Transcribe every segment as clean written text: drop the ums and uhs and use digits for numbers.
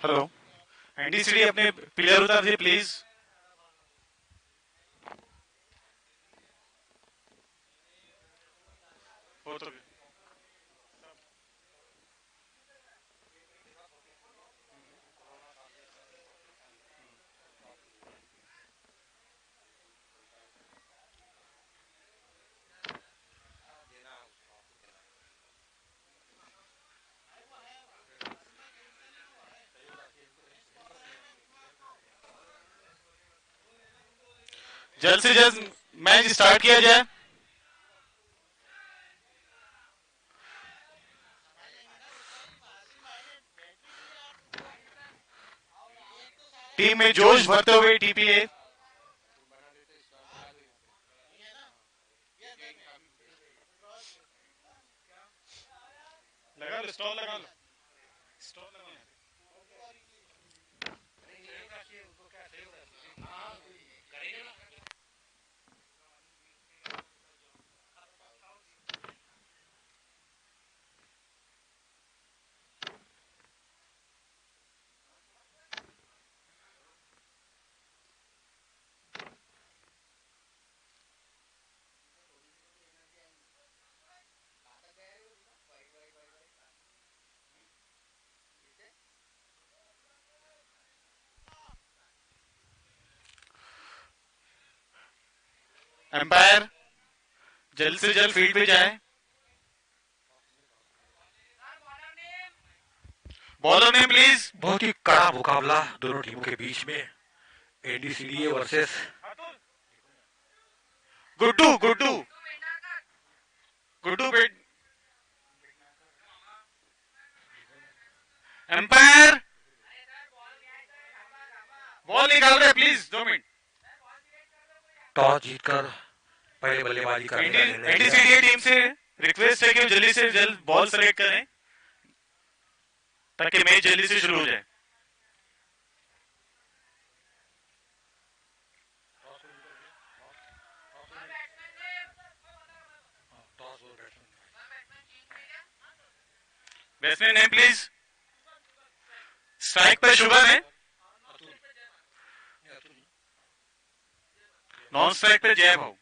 Hello. एनडीसीडी अपने player उतार दीजिए प्लीज। हो तो जल्द से जल्द मैच स्टार्ट किया जाए। टीम में जोश भरते हुए टीपीए। लगा लो, स्टॉल लगा लो। स्टॉल लगा लो। एम्पायर जल्द से जल्द फील्ड पे जाए। Bowler name please. बहुत ही कड़ा मुकाबला दोनों टीमों के बीच में। एनडीसीडीए वर्सेस गुड्डू गुड्डू गुड्डू बेट। एम्पायर बॉल निकाल रहे प्लीज, 2 मिनट। टॉस जीतकर पहले बल्लेबाजी करने का निर्णय लिया। एनडीसीडीए टीम से रिक्वेस्ट है कि जल्दी से जल्द बॉल सेलेक्ट करें ताकि मैच जल्दी से शुरू हो जाए। Batsman name please. स्ट्राइक पर शुभम है, नॉन स्ट्राइक पे जय भाव।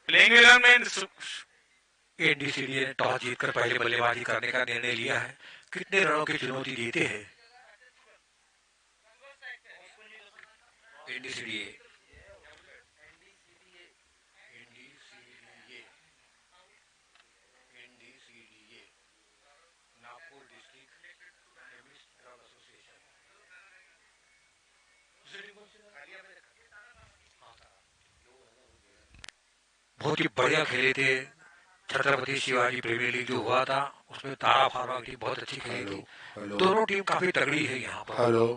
प्लेइंग 11 में एनडीसीडीए ने टॉस जीतकर पहले बल्लेबाजी करने का निर्णय लिया है। कितने रनों की चुनौती देते हैं एनडीसीडीए। Nagpur district association. बहुत ही बढ़िया खेले थे। छत्रपति शिवाजी प्रीमियर लीग जो हुआ था उसमें तारा फार्मा की बहुत अच्छी खेली थी। दोनों टीम काफी तगड़ी है यहाँ पर। Hello.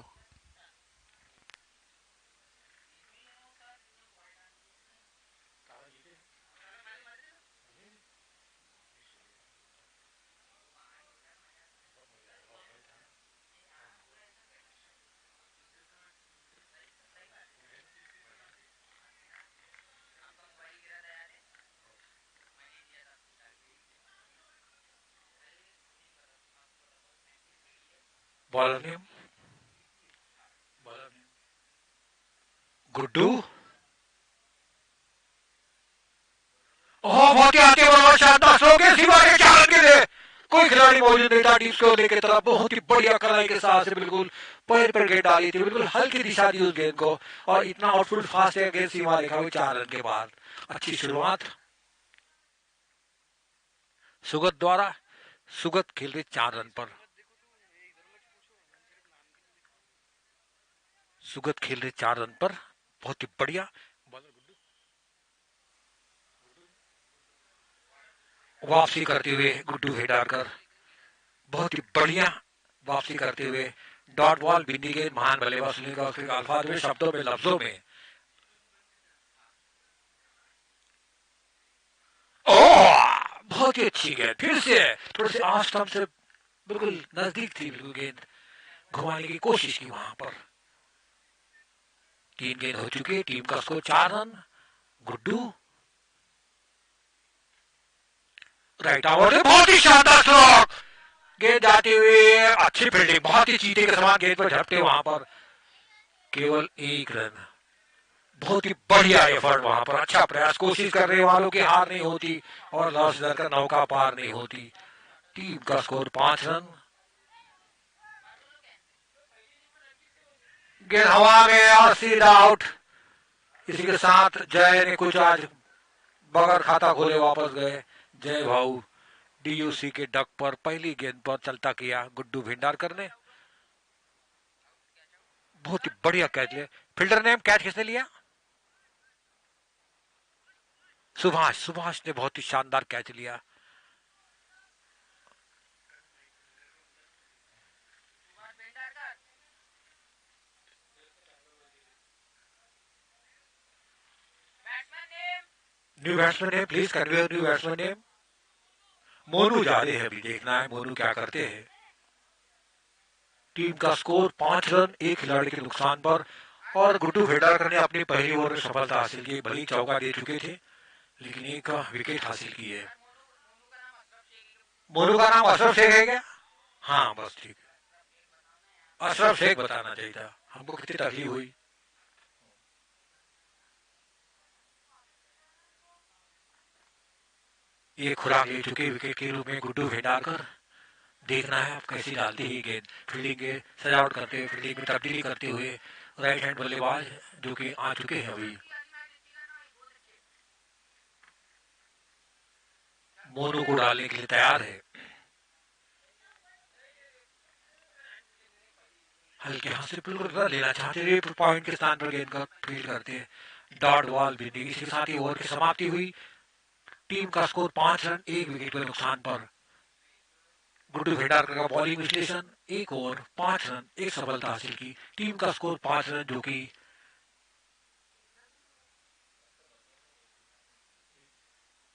Bowler name Guddu. Oh बहुत ही आगे बढ़ा शानदार स्लो के सिवा के 4 रन के लिए कोई खिलाड़ी मौजूद नहीं था टीम को लेकर तरफ। बहुत ही बढ़िया कलाई के साथ से बिल्कुल पैर पर गेंद डाली थी, बिल्कुल हल्की दिशा दी उस गेंद को और इतना आउटफील्ड फास्ट है गेंद सीमा रेखा हुई 4 रन के बाद। अच्छी शुरुआत सुगत द्वारा। सुगत खेल रहे 4 रन पर। सुगत खेल रहे 4 रन पर, बहुत ही बढ़िया। वापसी करते हुए गुड्डू हेडारकर बहुत ही बढ़िया वापसी करते हुए डॉट बॉल बिन्नी के महान बल्लेबाज सुनील गावस्कर के अल्फाज में शब्दों में लफ्जों में। ओह बहुत ही अच्छी गेंद फिर से थोड़े से आस स्टंप से बिल्कुल नजदीक थी, बिल्कुल गेंद घुमाने की कोशिश की वहां पर। 3 गेंद हो चुके, टीम का score 4 run. Guddu right out है, बहुत ही शानदार स्ट्रोक, गेंद जाती हुई, अच्छी फील्डिंग, बहुत ही चीते के समान गेंद पर झपटे, वहां पर केवल 1 रन। बहुत ही बढ़िया एफर्ट वहां पर, अच्छा प्रयास, कोशिश कर रहे वालों की हार नहीं होती और लॉस का नौका पार नहीं होती। टीम का स्कोर 5 रन। गेंद हवा में और सीधा आउट। इसी के साथ जय ने कुछ आज बगैर खाता खोले वापस गए। जय भाऊ डीयूसी के डक पर पहली गेंद पर चलता किया गुड्डू भिंडारकर ने, बहुत ही बढ़िया कैच लिया। फील्डर ने कैच किसने लिया? सुभाष, सुभाष ने बहुत ही शानदार कैच लिया। New batsman name please, can we have new batsman name? Monu जा रहे हैं, अभी देखना है मोनू क्या करते हैं। टीम का स्कोर 5 रन, एक खिलाड़ी के नुकसान पर, और गुड्डू भेडारकर ने अपनी पहली ओवर में सफलता हासिल की। भले चौका दे चुके थे लेकिन एक विकेट हासिल की है। मोनू का नाम अशरफ शेख है क्या? हाँ बस ठीक है, अशरफ शेख बताना चाहिए था, हमको कितनी तकलीफ हुई। ये खुराक ले चुके विकेट के रूप में गुड्डू भेडारकर। देखना है अब कैसी डालती है गेंद, फील्डिंग के सजावट करते हुए, फील्डिंग में तब्दीली करते हुए राइट हैंड बल्लेबाज जो कि आ चुके हैं अभी। मोनू को डालने के लिए तैयार है। हल्के हाथ से बिल्कुल रन लेना चाहते हुए पॉइंट के स्थान पर गेंद का फील्ड करते हैं। डॉट बॉल भी दी। इसी के साथ ही ओवर की समाप्ति हुई। टीम का स्कोर 5 रन, एक विकेट के नुकसान पर। गुड्डू भेडारकर का बॉलिंग विश्लेषण, 1 ओवर 5 रन, एक सफलता हासिल की। टीम का स्कोर 5 रन जो कि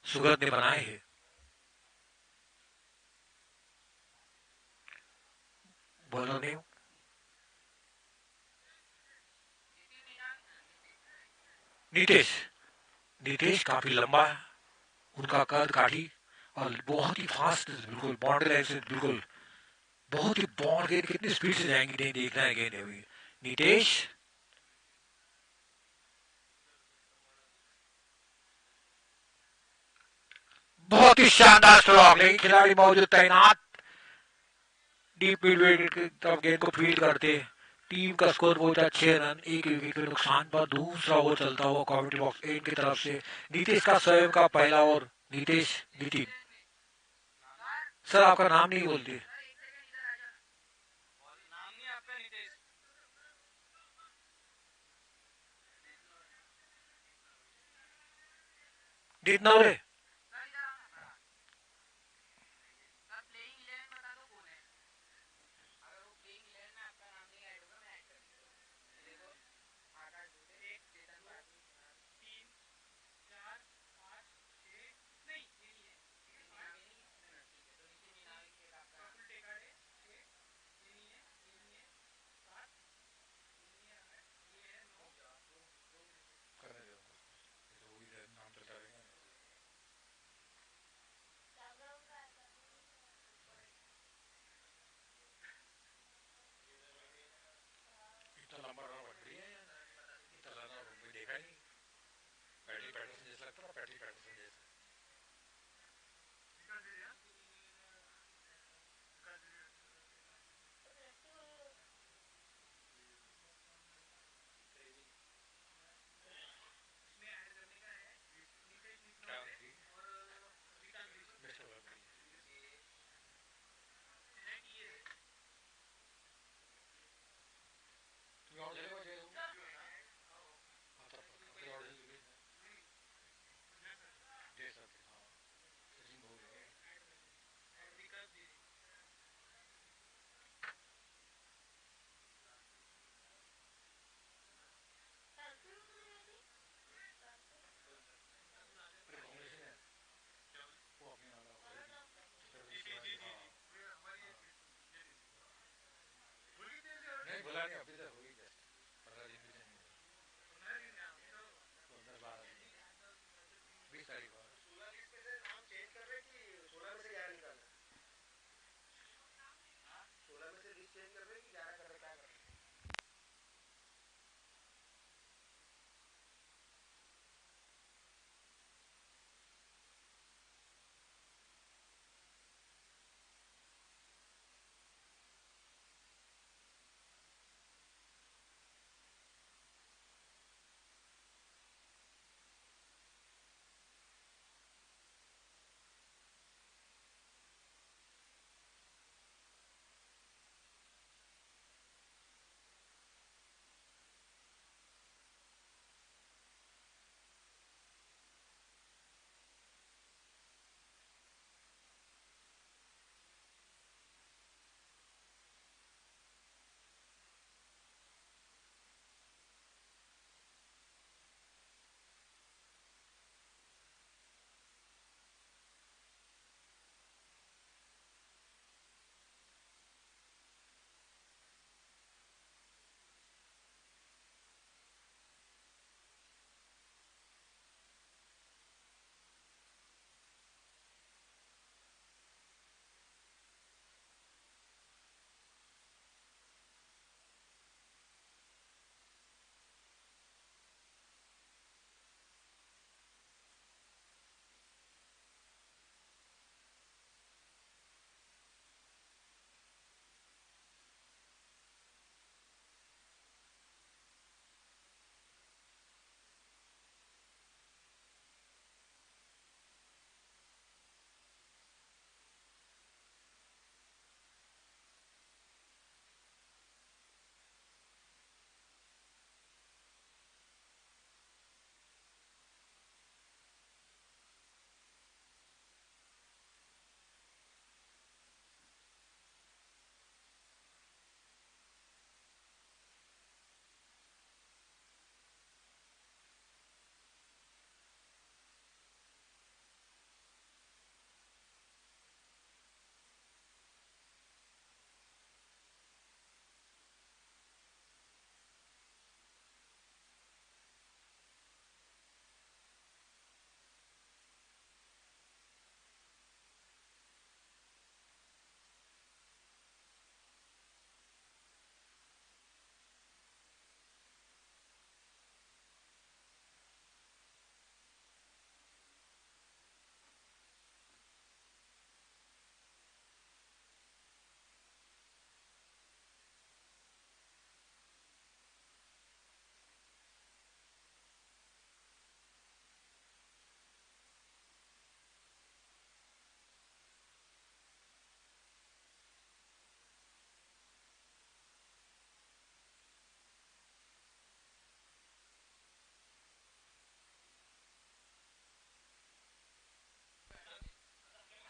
सुगत ने बनाए हैं। बॉलर ने नीतीश, नीतीश काफी लंबा है, उनका कद काठी और बहुत ही फास्ट, बिल्कुल बाउंड्री लाइन से बिल्कुल, बहुत ही बॉल गेंद कितनी स्पीड से जाएंगी नहीं देखना है गेंद अभी। नीतीश बहुत ही शानदार स्ट्रोक, लेकिन खिलाड़ी मौजूद तैनात डीप मिड की तरफ गेंद को फील्ड करते। टीम का स्कोर पहुंचा 6 रन, एक विकेट के नुकसान पर। दूसरा ओवर चलता हुआ कमेंट्री बॉक्स एंड की तरफ से नीतीश का स्वयं का पहला ओवर। नीतीश, नितिन सर आपका नाम नहीं बोलते। दिनवरे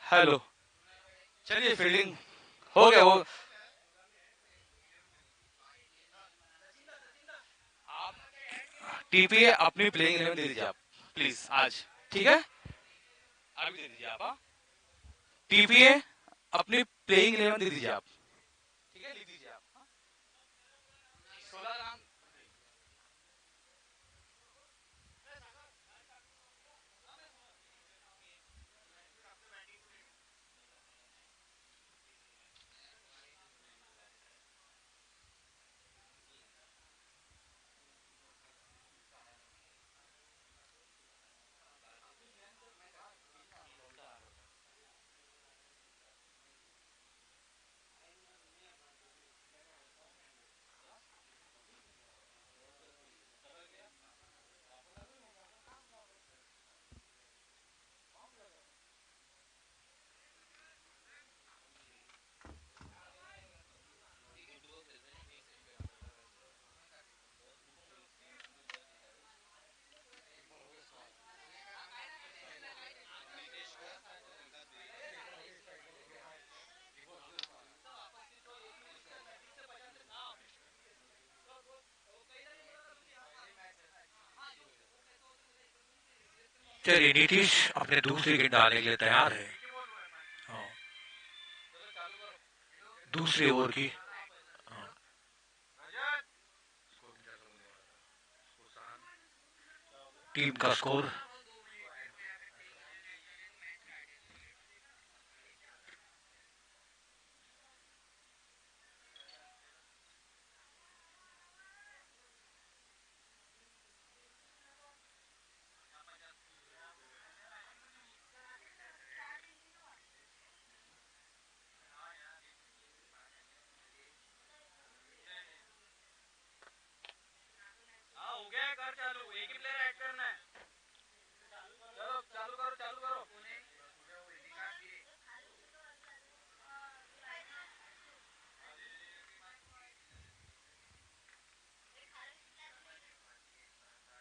हेलो, चलिए फील्डिंग हो गया वो। टीपीए अपनी प्लेइंग 11 दे दीजिए आप, प्लीज आज। ठीक है, अभी दे दीजिए आप। हाँ, टीपीए अपनी प्लेइंग 11 दे दीजिए आप। ठीक है, लिख दीजिए आप। हाँ? 16 रन। चलिए नीतीश अपने दूसरी गेंद डालने के लिए तैयार है। हाँ, दूसरे ओवर की। हाँ, टीम का स्कोर।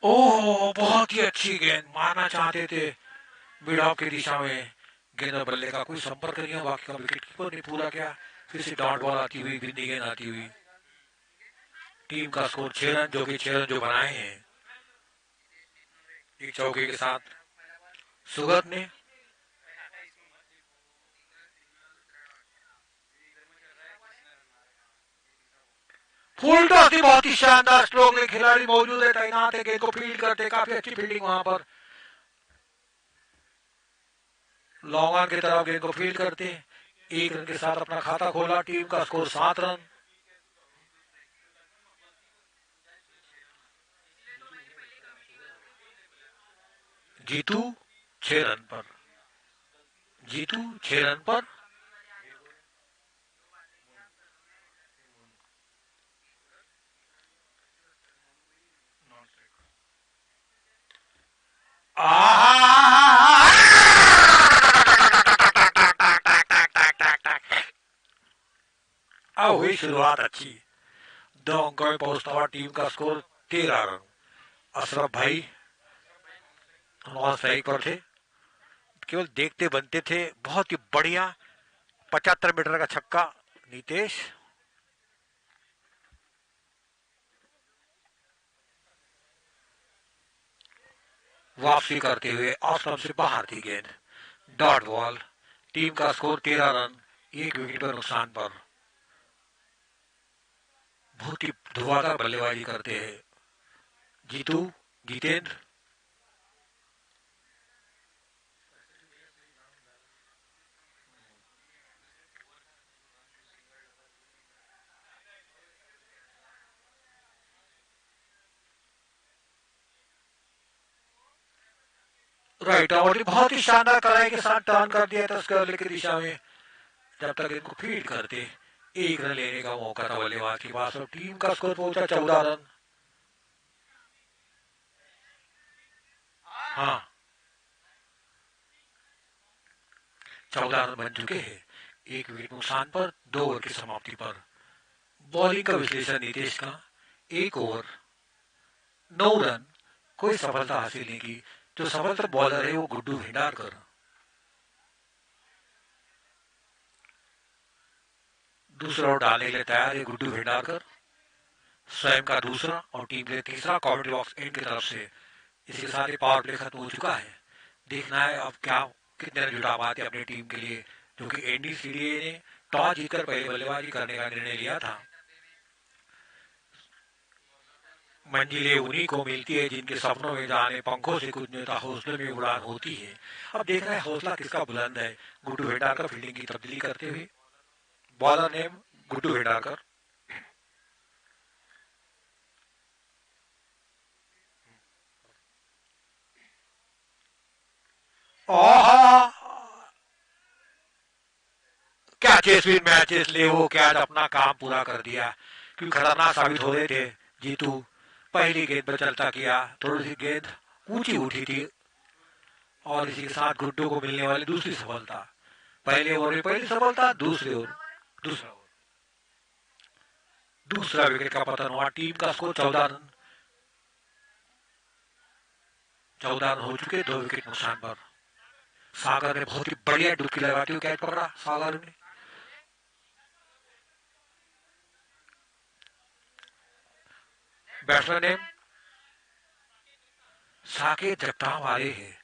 ओह, बहुत ही अच्छी गेंद, मारना चाहते थे मिड ऑफ की दिशा में। गेंद और बल्ले का कोई संपर्क नहीं हुआ, बाकी का विकेट कीपर ने पूरा किया। फिर से डॉट बॉल आती हुई, बिंदी गेंद आती हुई। टीम का स्कोर 6 रन, जो कि 6 रन जो बनाए हैं एक चौके के साथ सुगत ने। फुल टॉस की बहुत ही शानदार स्ट्रोक में खिलाड़ी मौजूद है, तैनात है, गेंद को फील्ड करते, काफी अच्छी फील्डिंग वहां पर। लॉन्ग ऑन की तरफ गेंद को फील्ड करते, 1 रन के साथ अपना खाता खोला। टीम का स्कोर 7 रन। जीतू 6 रन पर। जीतू 6 रन पर। अब हुई शुरुआत अच्छी। 2 अंकों में पहुंचता हुआ टीम का स्कोर 13 रन। अशरफ भाई नॉन स्ट्राइक पर थे, केवल देखते बनते थे। बहुत ही बढ़िया 75 मीटर का छक्का नीतीश। वापसी करते हुए ऑफ स्टंप से बाहर थी गेंद, डॉट बॉल। टीम का स्कोर 13 रन, 1 विकेट पर नुकसान पर। बहुत ही धुआंधार बल्लेबाजी करते हैं जीतू, जितेंद्र। राइट, और बहुत ही शानदार कलाई के साथ टर्न कर दिया था उसके बल्ले की दिशा में। जब तक इनको फीड करते, 1 रन लेने का मौका था बल्लेबाज के पास और टीम का स्कोर पहुंचा 14 रन। हाँ, 14 रन बन चुके हैं, 1 विकेट नुकसान पर, 2 ओवर की समाप्ति पर। बॉलिंग का विश्लेषण नीतीश का। 1 ओवर 9 रन, कोई सफलता हासिल नहीं की। जो सफलता बॉलर है वो गुड्डू हिंडारकर। दूसरा आउट डालने के लिए तैयार है गुड्डू भेंडारकर। स्वयं का दूसरा और टीम के लिए तीसरा कमेंट्री बॉक्स एंड की तरफ से। इसके साथ ही पावर प्ले खत्म हो चुका है। देखना है अब क्या कितने रन जुटा पाते अपनी टीम के लिए, जो कि एनडीसीडीए ने टॉस जीतकर पहले बल्लेबाजी करने का निर्णय लिया था। मंजिलें उन्हीं को मिलती है जिनके सपनों में जाने पंखों से कुछ नहीं हौसले में उड़ान होती है। अब देखना है हौसला किसका बुलंद है। गुड्डू भेंडारकर फील्डिंग की तब्दीली करते हुए। Bowler name Guddu Bhendarkar. Catches win matches ले वो कैच अपना काम पूरा कर दिया, क्योंकि खतरनाक साबित हो रहे थे। जीतू पहली गेंद पर चलता किया, थोड़ी सी गेंद ऊंची उठी थी और इसी के साथ गुड्डू को मिलने वाली दूसरी सफलता। पहले ओवर में पहली सफलता, दूसरे ओवर दूसरा विकेट का पतन हुआ। टीम का स्कोर 14 रन हो चुके, 2 विकेट नुकसान पर। सागर ने बहुत ही बढ़िया डुबकी लगाते हुए कैच पकड़ा। सागर ने बैट्समैन ने साकेत जगताप आ रहे हैं।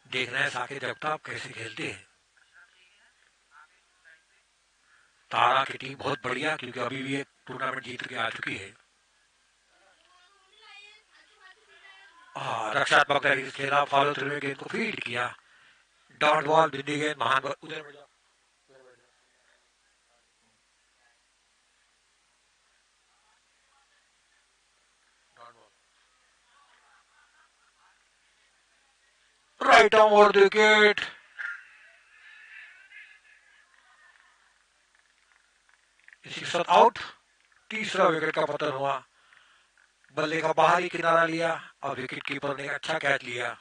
देखना है साकेत जगताप कैसे खेलते हैं। तारा की टीम बहुत बढ़िया, क्योंकि अभी भी एक टूर्नामेंट जीत के आ चुकी है। रक्षात्मक तरीके से खेला, फॉलो थ्रू में गेंद को फील्ड किया। डॉट बॉल बिंदी गेंद महान उधर बढ़ जाओ। Right arm over the wicket. इसी के साथ आउट। तीसरा विकेट का पतन हुआ। बल्ले का बाहरी किनारा लिया और विकेट कीपर ने अच्छा कैच लिया।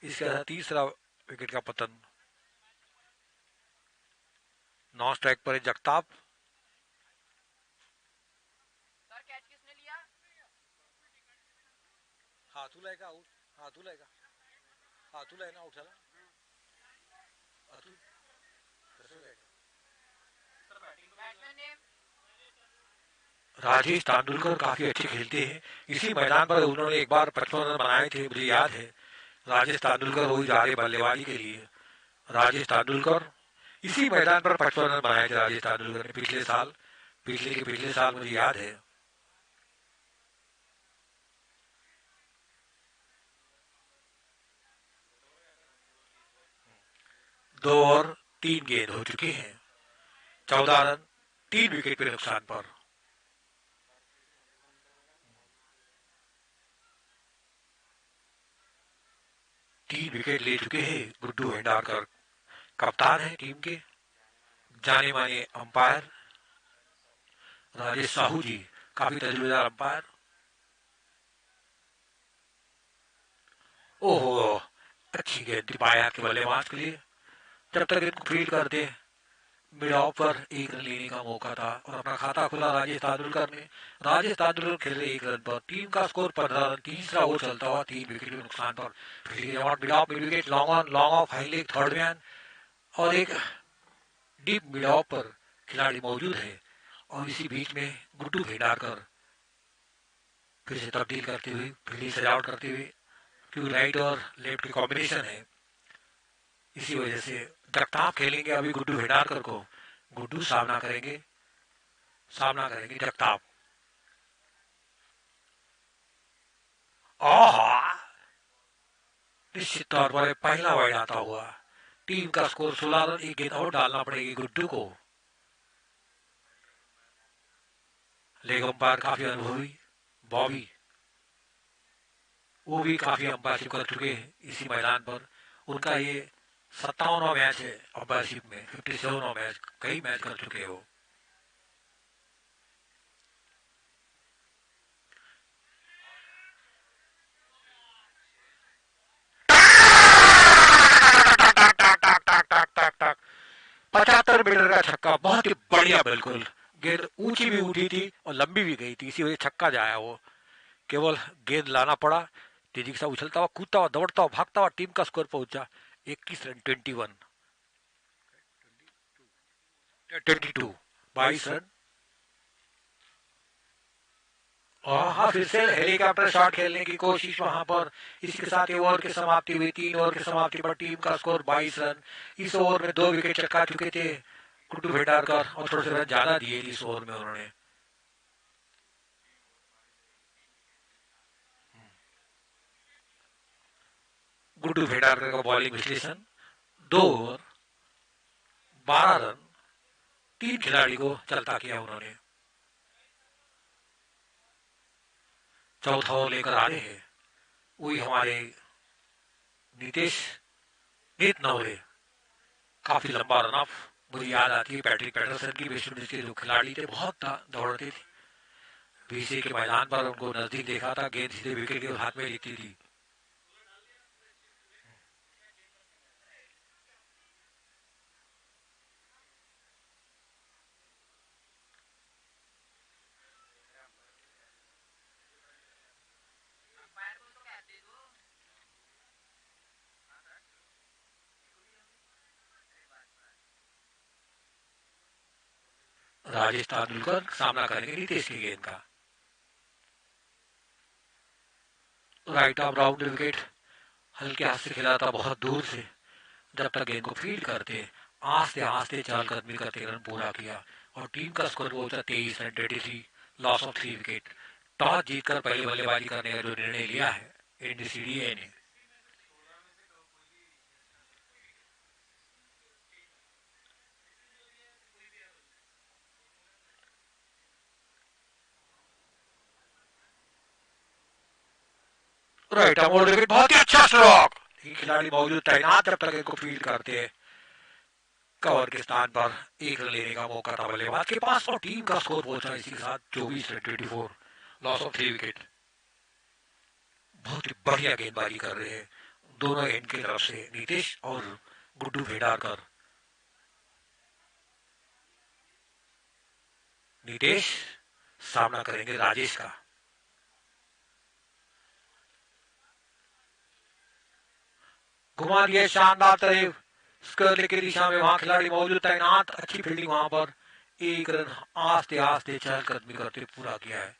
इसके साथ तीसरा विकेट का पतन। 9 स्ट्राइक पर जगताप। हाथू लाएगा आउट, हाथू लाएगा, हाथू लाएगा आउट चला। राजेश तेंदुलकर काफी अच्छे खेलते हैं। इसी मैदान पर उन्होंने एक बार 55 रन बनाए थे, मुझे याद है। राजेश तेंदुलकर वही जा रहे बल्लेबाजी के लिए। राजेश तेंदुलकर इसी मैदान पर 55 रन बनाए थे राजेश तेंदुलकर ने पिछले साल मुझे याद है। दो और 3 गेंद हो चुके हैं। 14 रन 3 विकेट के नुकसान पर। तीन विकेट ले चुके हैं गुड्डू भेंडारकर। कप्तान है टीम के जाने माने अंपायर राजेश साहू जी, काफी तजुर्बेदार अंपायर। ओहो, अच्छी गेंद थी पाया के बल्लेबाज के लिए। जब तक इनको फील्ड करते मिड ऑफ पर 1 रन लेने का मौका था और अपना खाता खुला राजेश तेंदुलकर ने। राजेश तेंदुलकर खेल रहे 1 रन पर। टीम का स्कोर 15 रन। तीसरा ओवर चलता हुआ 3 विकेट के नुकसान पर। Mid of mid wicket, long off high leg, third man और एक डीप मिड ऑफ पर खिलाड़ी मौजूद है। और इसी बीच में गुड्डू भेंडारकर फिर से तब्दील करते हुए, फील्डिंग सजावट करते हुए, क्योंकि राइट और लेफ्ट की कॉम्बिनेशन है, इसी वजह से जगताप खेलेंगे अभी गुड्डू भेंडारकर को। गुड्डू सामना करेंगे जगताप। निश्चित तौर पर पहला वाइड आता हुआ। टीम का स्कोर 16 रन। 1 गेंद और डालना पड़ेगी गुड्डू को। लेग अंपायर काफी अनुभवी बॉबी, वो भी काफी अंपायरशिप कर चुके हैं इसी मैदान पर। उनका ये 57वां मैच है अंपायरशिप में। 57वां मैच, कई मैच कर चुके हैं वो। टक 75 मीटर का छक्का, बहुत ही बढ़िया। बिल्कुल गेंद ऊंची भी उठी थी और लंबी भी गई थी, इसी वजह छक्का जाया वो। केवल गेंद लाना पड़ा, तेजी के साथ उछलता हुआ, कूदता हुआ, दौड़ता हुआ, भागता हुआ टीम का स्कोर पहुंचा 21 रन 22। 22 रन। और हाँ, फिर से हेलीकॉप्टर शॉट खेलने की कोशिश वहां पर। इसके साथ ही ओवर की समाप्ति हुई। 3 ओवर की समाप्ति पर टीम का स्कोर 22 रन। इस ओवर में 2 विकेट चटका चुके थे गुड्डू भेडारकर और थोड़े से रन ज्यादा दिए थे इस ओवर में उन्होंने। गुड्डू भेडारकर का बॉलिंग विश्लेषण। 2 ओवर 12 रन 3 खिलाड़ी को चलता किया उन्होंने। चौथा ओवर लेकर आ रहे हैं वही हमारे नीतीश नीत नवरे। काफी लंबा रन ऑफ। मुझे याद आती है पैट्रिक पैटरसन की। वेस्ट इंडीज के जो खिलाड़ी थे बहुत दौड़ते थे। बीसी के मैदान पर उनको नजदीक देखा था। गेंद सीधे विकेट के हाथ में लिखती थी। राजेश तेंदुलकर सामना करेंगे नीतीश की गेंद का। राइट आर्म राउंड विकेट हल्के हाथ से खेला था बहुत दूर से। जब तक गेंद को फील्ड करते आस्ते आस्ते चहलकदमी करते रन पूरा किया और टीम का स्कोर पहुंचा 23 run 23। Loss of 3 wicket. Toss जीतकर पहले बल्लेबाजी करने का जो निर्णय लिया है एनडीसीडीए ने। राइट आर्म विकेट बहुत ही अच्छा स्ट्रोक। खिलाड़ी मौजूद तैनात जब तक इनको फील्ड करते हैं। कवर के स्थान पर एक रन लेने का मौका था बल्लेबाज के पास और टीम का स्कोर पहुंचा इसी के साथ 24 रन 24। Loss of 3 wicket. बहुत ही बढ़िया गेंदबाजी कर रहे हैं दोनों एंड की तरफ से नीतीश और गुड्डू भेडारकर। नीतीश सामना करेंगे राजेश का। घुमा दिया शानदार तरफ स्कर्ले की दिशा में। वहां खिलाड़ी मौजूद तैनात। अच्छी फील्डिंग वहां पर। एक रन आस्ते आस्ते चहलकदमी करते पूरा किया है।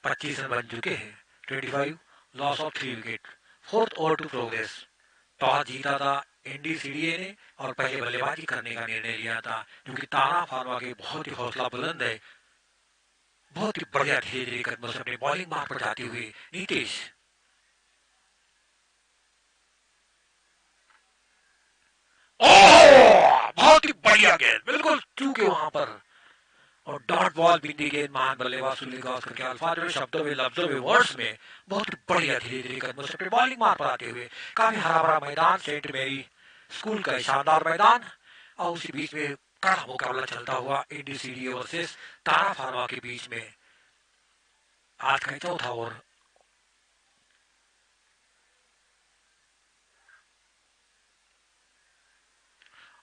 25 रन बन चुके हैं 25। Loss of 3 wicket. Fourth over to progress. Toss जीता था एनडीसीडीए ने और पहले बल्लेबाजी करने का निर्णय लिया था क्योंकि तारा फार्मा के बहुत ही हौसला बुलंद है। बहुत ही बढ़िया धीरे धीरे कदमों से अपने बॉलिंग मार्ग पर जाते हुए नीतीश। ओह बहुत ही बढ़िया गेंद बिल्कुल चूके वहां पर। और डॉट बॉल बिंदी गेंद महान बल्लेबाज सुनील गावस्कर के अल्फाज में शब्दों में लफ्जों में वर्ड्स में बहुत बढ़िया धीरे धीरे कदमों से अपने बॉलिंग मार पर आते हुए। काफी हरा भरा मैदान सेंट मेरी स्कूल का शानदार मैदान और उसी बीच में कड़ा मुकाबला चलता हुआ एनडीसीडीए वर्सेस तारा फार्मा के बीच में। आज का चौथा ओवर।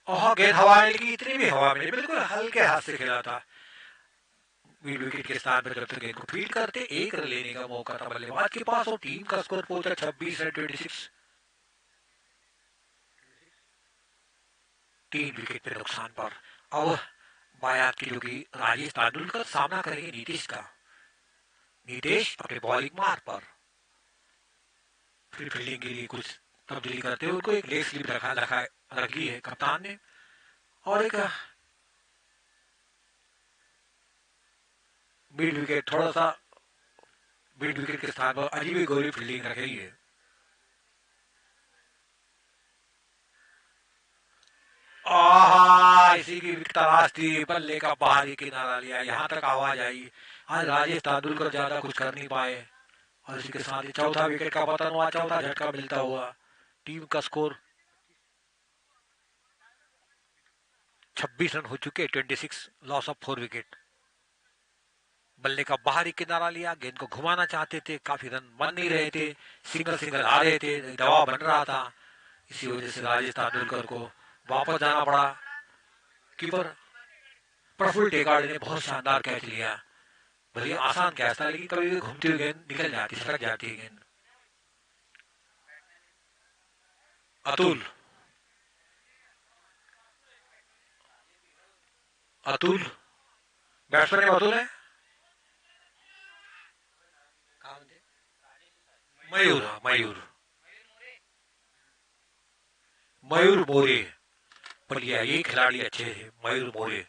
और गेंद हवा में लगी। इतनी भी हवा में बिल्कुल हल्के हाथ से खेला था। मिड विकेट के स्थान पर जब तक गेंद को फील्ड करते एक रन लेने का मौका था बल्लेबाज के पास और टीम का स्कोर पहुंचा 26 रन 26। 3 विकेट पे नुकसान पर। अब बायात की जो कि राजेश तेंदुलकर सामना करेंगे नीतीश का। नीतीश अपने बॉलिंग मार्ग पर फिर फील्डिंग के लिए कुछ तब्दीली करते हुए उनको एक लेग स्लिप रखी है कप्तान ने और एक मिड विकेट थोड़ा सा मिड विकेट के स्थान पर अजीब गौरी फील्डिंग रखी है। इसी की तलाश थी। बल्ले का बाहरी किनारा लिया। यहाँ तक आवाज आई। आज राजेश तेंदुलकर ज्यादा कुछ कर नहीं पाए और इसी के साथ ही चौथा विकेट का पतन हुआ। चौथा झटका मिलता हुआ टीम का स्कोर 26 रन हो चुके 26। Loss of 4 wicket. बल्ले का बाहरी किनारा लिया। गेंद को घुमाना चाहते थे। काफी रन बन नहीं रहे थे। सिंगल सिंगल आ रहे थे। दबाव बन रहा था। इसी वजह से राजेश तेंदुलकर को वापस जाना पड़ा। कीपर प्रफुल्ल टेकार्ड ने बहुत शानदार कैच लिया। भले आसान कैच था लेकिन कभी भी घूमती हुई गेंद निकल जाती सड़क जाती है गेंद। अतुल अतुल, बैट्समैन नेम अतुल है। मयूर, मयूर, मयूर मोरे। बढ़िया, ये खिलाड़ी अच्छे थे, मयूर मोरे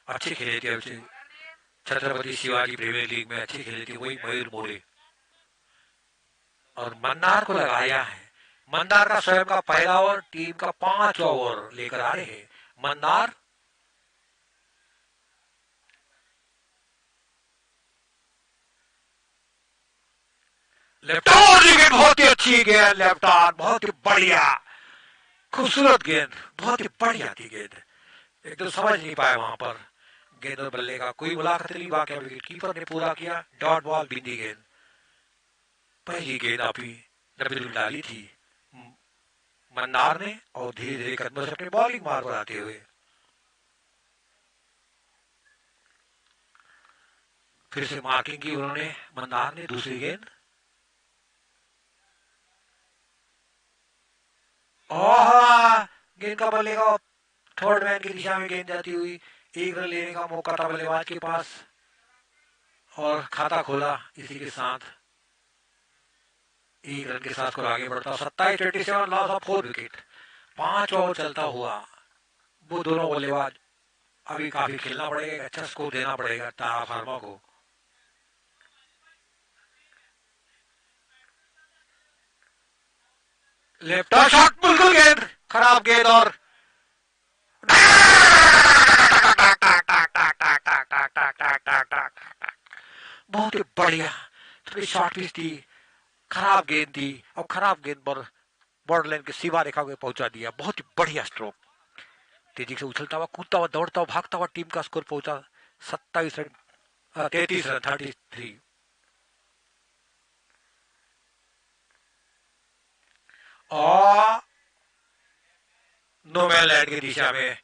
अच्छे खेले थे। अच्छे छत्रपति शिवाजी प्रीमियर लीग में अच्छे खेले थे वही मयूर मोरे। और मन्नार को लगाया है। मन्नार का स्वयं का पहला ओवर, टीम का 5 ओवर लेकर आ रहे हैं मन्नार। लेफ्ट आर्म गेंद, बहुत ही अच्छी गेंद, लेफ्ट आर्म, बहुत ही बढ़िया, खूबसूरत गेंद, बहुत ही बढ़िया थी गेंद। एकदम समझ नहीं पाया वहां पर गेंद और बल्ले का कोई मुलाकात नहीं। बाकी विकेट कीपर ने पूरा किया, डॉट बॉल, बिंदी गेंद। पहली गेंद अभी नबील डाली थी मन्नार ने और धीरे धीरे कदमों से अपनी बॉलिंग मार बढ़ाते हुए फिर से मार्किंग की उन्होंने मन्नार ने। दूसरी गेंद, ओह, गेंद का बल्ले का थर्ड मैन की दिशा में गेंद जाती हुई। एक रन लेने का मौका था बल्लेबाज के पास और खाता खोला इसी के साथ। एक रन के साथ आगे बढ़ता 27-27, लॉस ऑफ 4 विकेट। 5 ओवर चलता हुआ वो दोनों बल्लेबाज अभी काफी खेलना पड़ेगा, अच्छा स्कोर देना पड़ेगा टारा फार्मा को। लेफ्ट शॉट, बिल्कुल गेंद, खराब गेंद और बहुत ही बढ़िया, थोड़ी शॉर्ट पिच थी, खराब गेंद थी और खराब गेंद पर बॉर्डर लाइन के सीमा रेखा को पहुंचा दिया। बहुत ही बढ़िया स्ट्रोक, तेजी से उछलता हुआ, कूदता हुआ, दौड़ता हुआ, भागता हुआ टीम का स्कोर पहुंचा 27 रन, 33 रन, 33। और नो मैन लैंड की दिशा में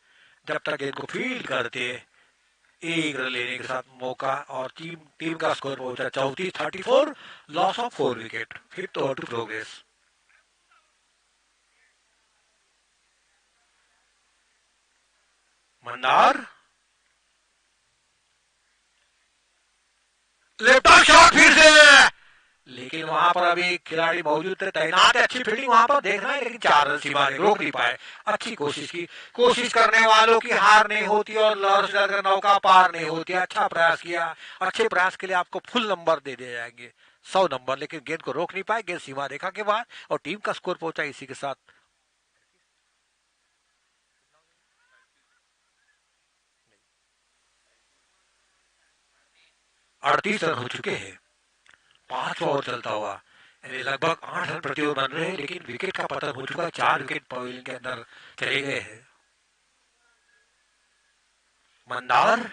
जब तक गेंद को फील्ड करते, एक रन लेने के साथ मौका और टीम का स्कोर पहुंचा 34-34, loss of 4 wicket. 5th over to progress. Mannar, left shot फिर से, लेकिन वहां पर अभी खिलाड़ी मौजूद थे, तैनात है, अच्छी फील्डिंग वहां पर देखना है, लेकिन 4 रन सीमा रोक नहीं पाए। अच्छी कोशिश की, कोशिश करने वालों की हार नहीं होती और लॉस कर नौका पार नहीं होती। अच्छा प्रयास किया, अच्छे प्रयास के लिए आपको फुल नंबर दे दिए जाएंगे, 100 नंबर, लेकिन गेंद को रोक नहीं पाए, गेंद सीमा रेखा के बाद और टीम का स्कोर पहुंचा इसी के साथ 38 रन हो चुके हैं। 5 ओवर चलता हुआ, यानी लगभग 8 रन प्रति ओवर बन रहे हैं, लेकिन विकेट का पतन हो चुका है, 4 विकेट पवेलियन के अंदर चले गए हैं। मंदार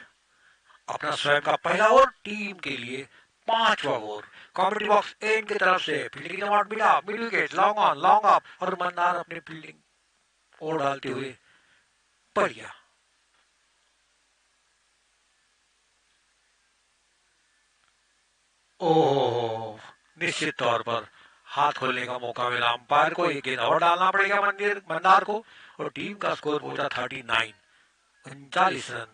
अपना स्वयं का पहला ओवर, टीम के लिए 5वां ओवर। कॉमेडी बॉक्स एन की तरफ से फील्डिंग जमात मिला, mid wicket, long on, long off और मंदार अपनी फील्डिंग ओवर डालते हुए बढ़िया। ओह, निश्चित तौर पर हाथ खोलने का मौका मिला अंपायर को, एक गेंद और डालना पड़ेगा मंदार को और टीम का स्कोर पहुंचा 39, 39 रन,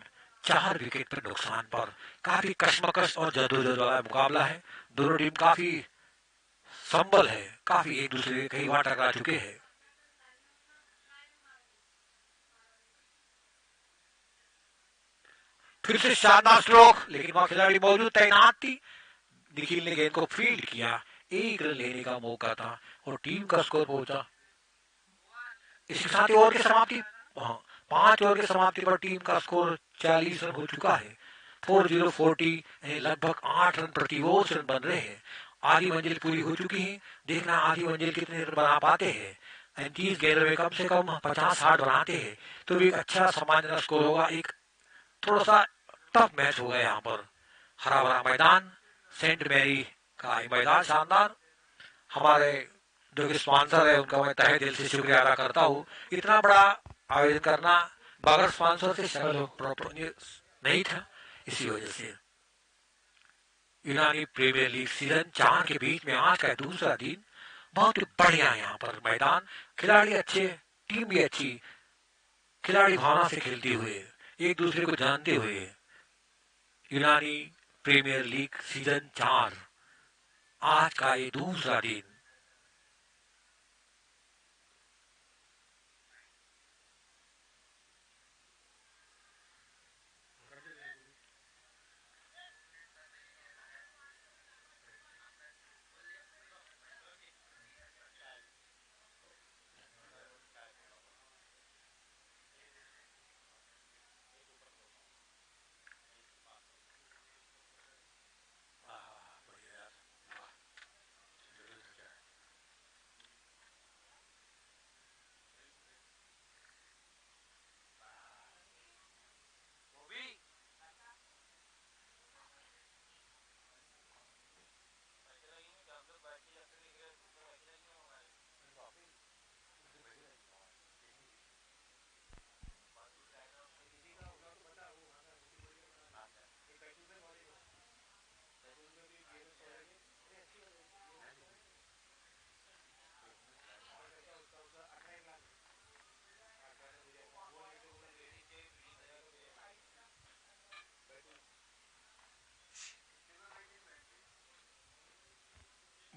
4 विकेट पर नुकसान पर। काफी कशमकश और जदोजहद वाला मुकाबला है, दोनों टीम काफी संबल है, काफी एक दूसरे कई बार टकरा चुके हैं। फिर से शानदार स्ट्रोक, लेकिन वहां खिलाड़ी मौजूद तैनात थी। निखिल ने गेंद को फील्ड किया, एक रन लेने का मौका था और टीम का स्कोर पहुंचा इसके साथ ही ओवर की समाप्ति। 5 ओवर की समाप्ति पर टीम का स्कोर 40 रन हो चुका है, 4040, लगभग 8 रन प्रति ओवर से बन रहे हैं। आधी मंजिल पूरी हो चुकी है, देखना आधी मंजिल कितने रन बना पाते हैं। 30 गेंदों में कम से कम 50-60 बनाते हैं तो भी अच्छा सामान्य स्कोर होगा। एक थोड़ा सा टफ मैच होगा यहाँ पर। हरा भरा मैदान, सेंट मैरी का मैदान शानदार। हमारे जो कि स्पॉन्सर है उनका मैं तहे दिल से शुक्रिया अदा करता हूँ। इतना बड़ा आयोजन करना बगैर स्पॉन्सर से शायद नहीं था, इसी वजह से। यूनानी प्रीमियर लीग सीजन 4 के बीच में आज का दूसरा दिन बहुत ही बढ़िया है यहाँ पर मैदान, खिलाड़ी अच्छे, टीम भी अच्छी, खिलाड़ी भावना से खेलते हुए एक दूसरे को जानते हुए यूनानी प्रीमियर लीग सीजन 4 आज का ये दूसरा दिन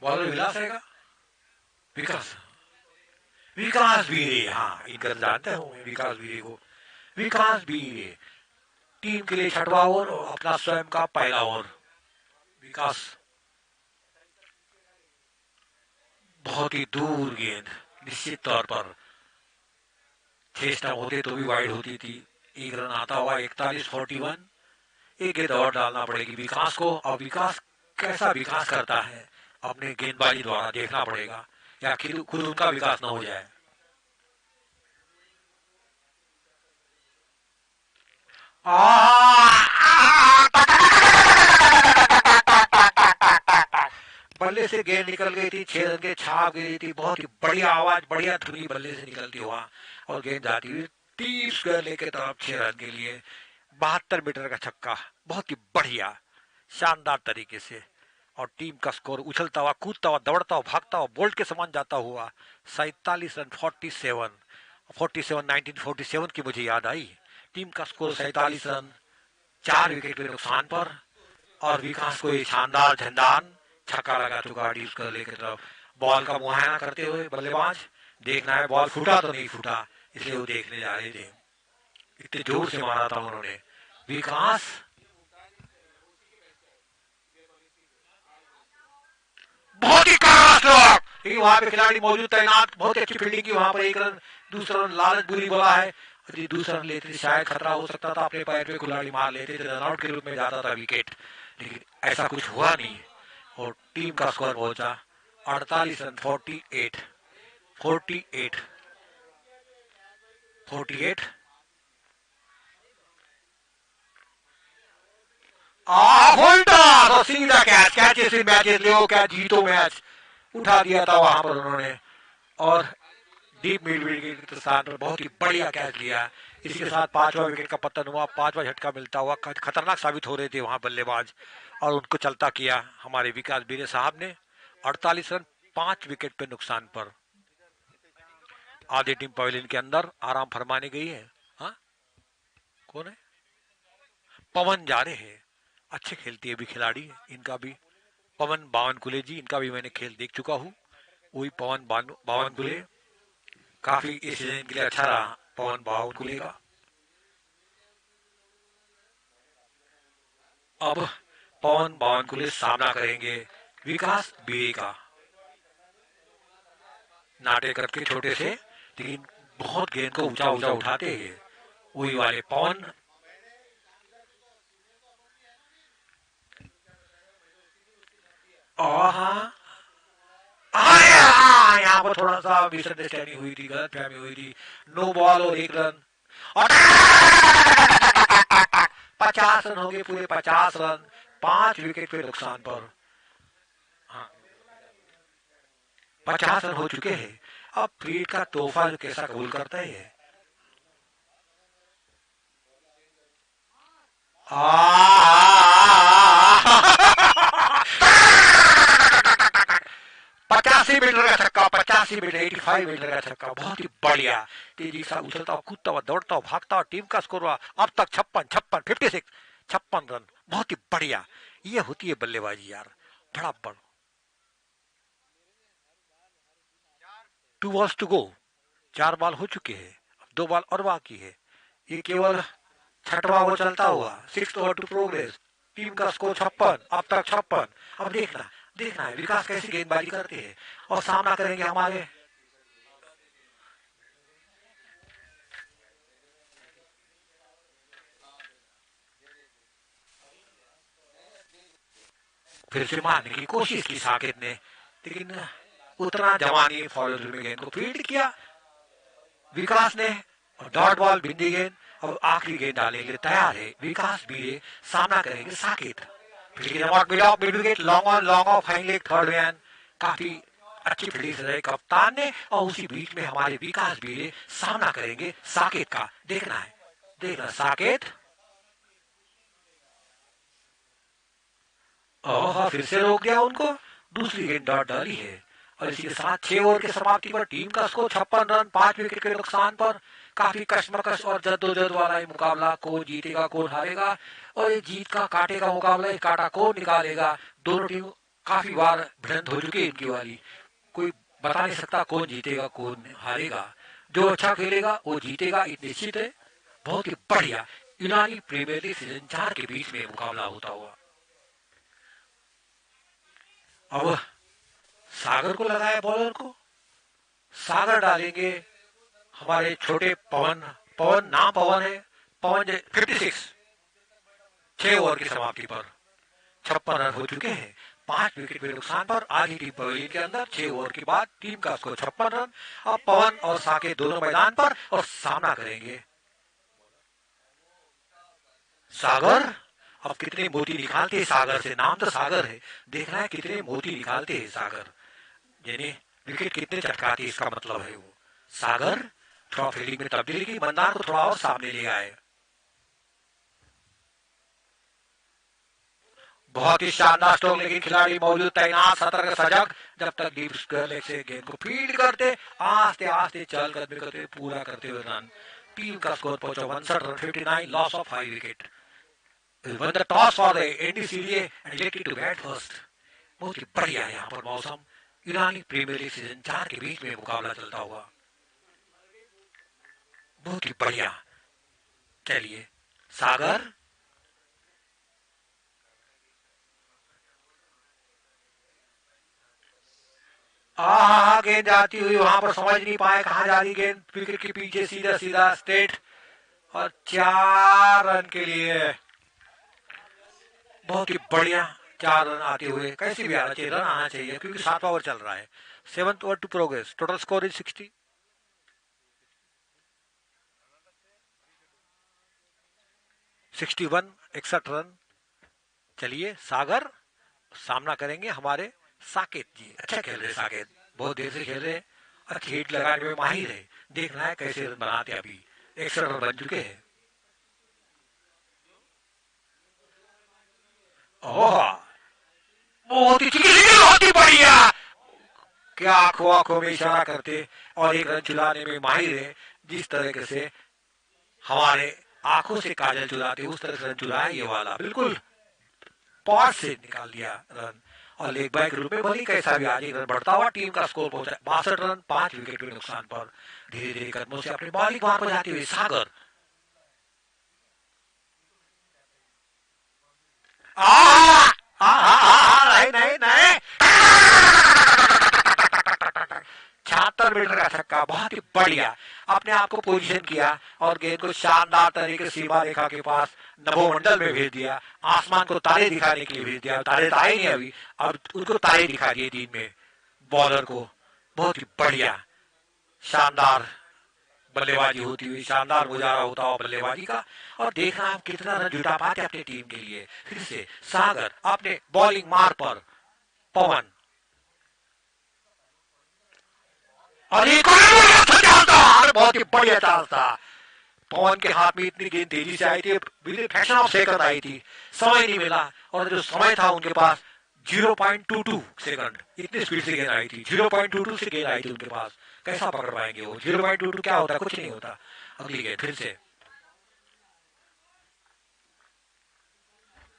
बॉलर विलास आएगा। विकास विकास वीरे, हाँ इनका जानता हूँ मैं विकास वीरे को। विकास वीरे टीम के लिए छठवां ओवर और अपना स्वयं का पहला ओवर। विकास बहुत ही दूर गेंद, निश्चित तौर पर 6 स्टंप होते तो भी वाइड होती थी। एक रन आता हुआ 41-41। एक गेंद और डालना पड़ेगी विकास को। और विकास कैसा विकास करता है अपने गेंदबाजी द्वारा देखना पड़ेगा, या खुद उनका विकास न हो जाए। बल्ले से गेंद निकल गई थी, 6 रन के छाप गई थी। बहुत ही बढ़िया आवाज, बढ़िया धुनी बल्ले से निकलती हुआ और गेंद जाती हुई 30 गले के तरफ 6 रन के लिए। 72 मीटर का छक्का, बहुत ही बढ़िया शानदार तरीके से। और टीम का स्कोर उछलता हुआ, कूदता हुआ, दौड़ता हुआ, भागता हुआ, बोल्ट के समान जाता हुआ 47 रन 1947 की मुझे याद आई। टीम का स्कोर 47 रन, 4 विकेट के नुकसान पर। और विकास को एक शानदार झंडान छक्का लगा चुका डीप कर लेकर तरफ। बॉल का मुआयना करते हुए बल्लेबाज देखना है बॉल फूटा तो नहीं फूटा, इसलिए वो देखने जा रहे थे। इतने जोर से मारा था उन्होंने। विकास बहुत ही वहां पे खिलाड़ी मौजूद तैनात, बहुत अच्छी फील्डिंग की वहां पर। 1 रन, दूसरा रन लालच बुरी बोला है। यदि दूसरा रन लेते शायद खतरा हो सकता था, अपने पैर पे खिलाड़ी मार लेते थे, रनआउट के रूप में जाता था विकेट, लेकिन ऐसा कुछ हुआ नहीं। और टीम का स्कोर पहुंचा 48 रन 48 तो सीधा कैच इसी मैचेस ले क्या जीतो मैच उठा दिया था वहां पर उन्होंने। और डीप मिड विकेट के स्थान पर बहुत ही बढ़िया कैच लिया। इसके साथ 5वां विकेट का पतन हुआ, 5वां झटका मिलता हुआ। खतरनाक साबित हो रहे थे वहां बल्लेबाज, और उनको चलता किया हमारे विकास बीरे साहब ने। 48 रन 5 विकेट पे नुकसान पर। आधी टीम पवेलियन के अंदर आराम फरमाने गई है। हाँ कौन है? पवन जा रहे हैं। अच्छे खेलती है भी खिलाड़ी इनका भी, पवन बावनकुले जी, इनका भी मैंने खेल देख चुका हूँ। वही पवन बावनकुले काफी इस सीजन के लिए अच्छा रहा, पवन बावनकुले का। अब पवन बावनकुले सामना करेंगे विकास बीरे का। नाटे करके छोटे से, लेकिन बहुत गेंद को ऊंचा ऊंचा उठाते हैं वही वाले पवन। यहाँ पर थोड़ा सा मिसअंडरस्टैंडिंग हुई थी, गलतफहमी हुई थी। नो बॉल और 1 रन। और 50 रन हो गए, पूरे 50 रन 5 विकेट पे नुकसान पर। हाँ 50 रन हो चुके हैं। अब फ्रीड का तोहफा जो कैसा कबूल करता है। 85 मीटर का छक्का, 85 80 मीटर 85 मीटर का छक्का, बहुत ही बढ़िया। तेजी से उछलता हुआ, कूदता हुआ, दौड़ता हुआ, भागता हुआ, टीम का स्कोर हुआ अब तक 56 रन, बहुत ही बढ़िया। ये होती है बल्लेबाजी यार, बड़ा बड़ा। 2 बॉल्स टू गो, 4 बॉल हो चुके हैं, अब 2 बॉल और बाकी है। ये केवल छठवां ओवर चलता हुआ, 6th over to progress. Team का स्कोर 56, अब तक 56। अब देखना देखना है विकास कैसी गेंदबाजी करते हैं और सामना करेंगे हमारे फिर से मारने की कोशिश की साकेत ने, लेकिन उतना जवानी फॉलो में गेंद को फील्ड किया विकास ने, और डॉट बॉल भिंडी गेंद। अब आखिरी गेंद डालने के लिए तैयार है विकास बीरे, सामना करेंगे Saket. Mid wicket, long off, high leg, third man. काफी अच्छी फील्डिंग से कप्तान ने, और उसी बीच में हमारे विकास बीरे सामना करेंगे साकेत का। देखना साकेत, और फिर से रोक दिया उनको, दूसरी गेंद डॉट डाली है। और इसी के साथ 6 ओवर की समाप्ति पर टीम का स्कोर 56 रन, 5 विकेट के नुकसान पर। काफी कशमकश और जद्दोजहद वाला ये मुकाबला, कौन जीतेगा कौन हारेगा, और ये जीत का कांटे का मुकाबला, ये कांटा कौन निकालेगा। दोनों टीम काफी बार भिड़ंत हो चुकी है इनकी वाली, कोई बता नहीं सकता कौन जीतेगा कौन हारेगा। जो अच्छा खेलेगा वो जीतेगा, ये निश्चित है। बहुत ही बढ़िया यूनानी प्रीमियर लीग सीजन 4 के बीच में मुकाबला होता हुआ। अब सागर को लगाया बॉलर को, सागर डालेंगे हमारे छोटे पवन नाम पवन है, पवन 56। 6 ओवर की समाप्ति पर 56 रन हो चुके हैं, 5 विकेट के नुकसान पर। आज ही टीम पवेलियन के अंदर 6 ओवर के बाद टीम का स्कोर 56 रन। अब पवन और साकेत दोनों मैदान पर और सामना करेंगे सागर। अब कितने मोती निकालते हैं सागर से, नाम तो सागर है, देखना है कितने मोती निकालते हैं सागर, यानी विकेट कितने चटकाते, इसका मतलब है वो सागर थोड़ा फील्डिंग में तब्दीली की, मैदान को थोड़ा और सामने ले आए। बहुत ही शानदार स्ट्रोक, लेकिन खिलाड़ी मौजूद, तैनात, सतर्क, सजग। जब तक डीप स्क्वायर लेग से गेंद को फील्ड करते, आस्ते आस्ते चल करते पूरा करते हुए रन। टीम का स्कोर पहुंचा 61 run, 59, loss of 5 wicket. Won the toss for the NDCDA and elected to bat first. बहुत ही बढ़िया है यहाँ पर मौसम, यूनानी प्रीमियर लीग सीजन 4 के बीच में मुकाबला चलता हुआ, बहुत ही बढ़िया। चलिए सागर, गेंद जाती हुई वहां पर, समझ नहीं पाए कहां जा रही गेंद, विकेट के पीछे सीधा सीधा स्ट्रेट, और 4 रन के लिए बहुत ही बढ़िया 4 रन आते हुए। कैसे भी आना चाहिए, रन आना चाहिए, क्योंकि 7वां ओवर चल रहा है। 7th over to progress, total score is 61। इकसठ रन। चलिए सागर सामना करेंगे हमारे साकेत जी। अच्छा खेल रहे साकेत, बहुत देर से खेल रहे, अच्छी हिट लगाने में माहिर है। देखना है कैसे रन बनाते, अभी 61 रन बन चुके हैं। बहुत ही बढ़िया, क्या आंखों में इशारा करते और एक रन चुलाने में माहिर है। जिस तरीके से हमारे आंखों से काजल चुलाते, उस तरह से रन चुलाया ये वाला, बिल्कुल पॉट से निकाल दिया रन। और लेग बाय के रूप में भली कैसा भी आज एक रन बढ़ता हुआ टीम का स्कोर पहुंचा 62 रन, 5 विकेट के नुकसान पर। धीरे धीरे कदमों से अपने बॉलिंग मार पर जाते हुए सागर, नहीं 76 मीटर का छक्का, बहुत ही बढ़िया। अपने आप को पोजीशन किया और गेंद को शानदार तरीके से सीमा रेखा के पास नभोमंडल में भेज दिया, आसमान को तारे दिखाने के लिए भेज दिया। तारे तो आए नहीं अभी, अब उनको तारे दिखा दिए दिन में बॉलर को। बहुत ही बढ़िया शानदार बल्लेबाजी होती हुई, शानदार गुजारा होता हुआ बल्लेबाजी का। और देखना आप कितना रन जुटा पाते अपनी टीम के लिए। फिर से सागर अपने बॉलिंग मार पर, पवन, और एक बहुत ही बढ़िया चाल था। पवन के हाथ में इतनी गेंद तेजी से आई थी, फ्रैक्शन ऑफ सेकंड आई थी, समय नहीं मिला, और जो समय था उनके पास 0.22 सेकंड, इतनी स्पीड से गेंद आई थी। 0.22 से गेंद आई थी उनके पास, कैसा पकड़ पाएंगे वो? 0.22 क्या होता है? कुछ नहीं होता। अगली गेंद फिर से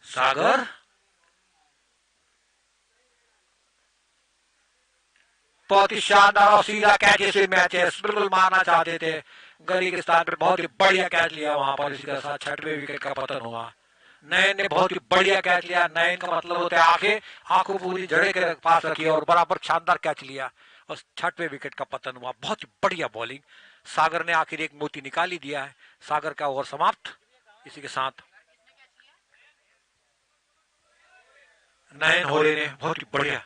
सागर, बहुत ही शानदार और सीधा कैच इस मैचेस, बिल्कुल मारना चाहते थे गली के स्थान पर, बहुत ही बढ़िया कैच लिया वहां पर। इसी के साथ 6वें विकेट का पतन हुआ। नयन ने बहुत ही बढ़िया कैच लिया। नयन का मतलब होता है आंखें, आंखों पूरी जड़े के पास रखी और बराबर शानदार कैच लिया और 6वें विकेट का पतन हुआ। बहुत ही बढ़िया बॉलिंग। सागर ने आखिर एक मोती निकाल ही दिया है। सागर का ओवर समाप्त। इसी के साथ नयन होरे ने बहुत ही बढ़िया,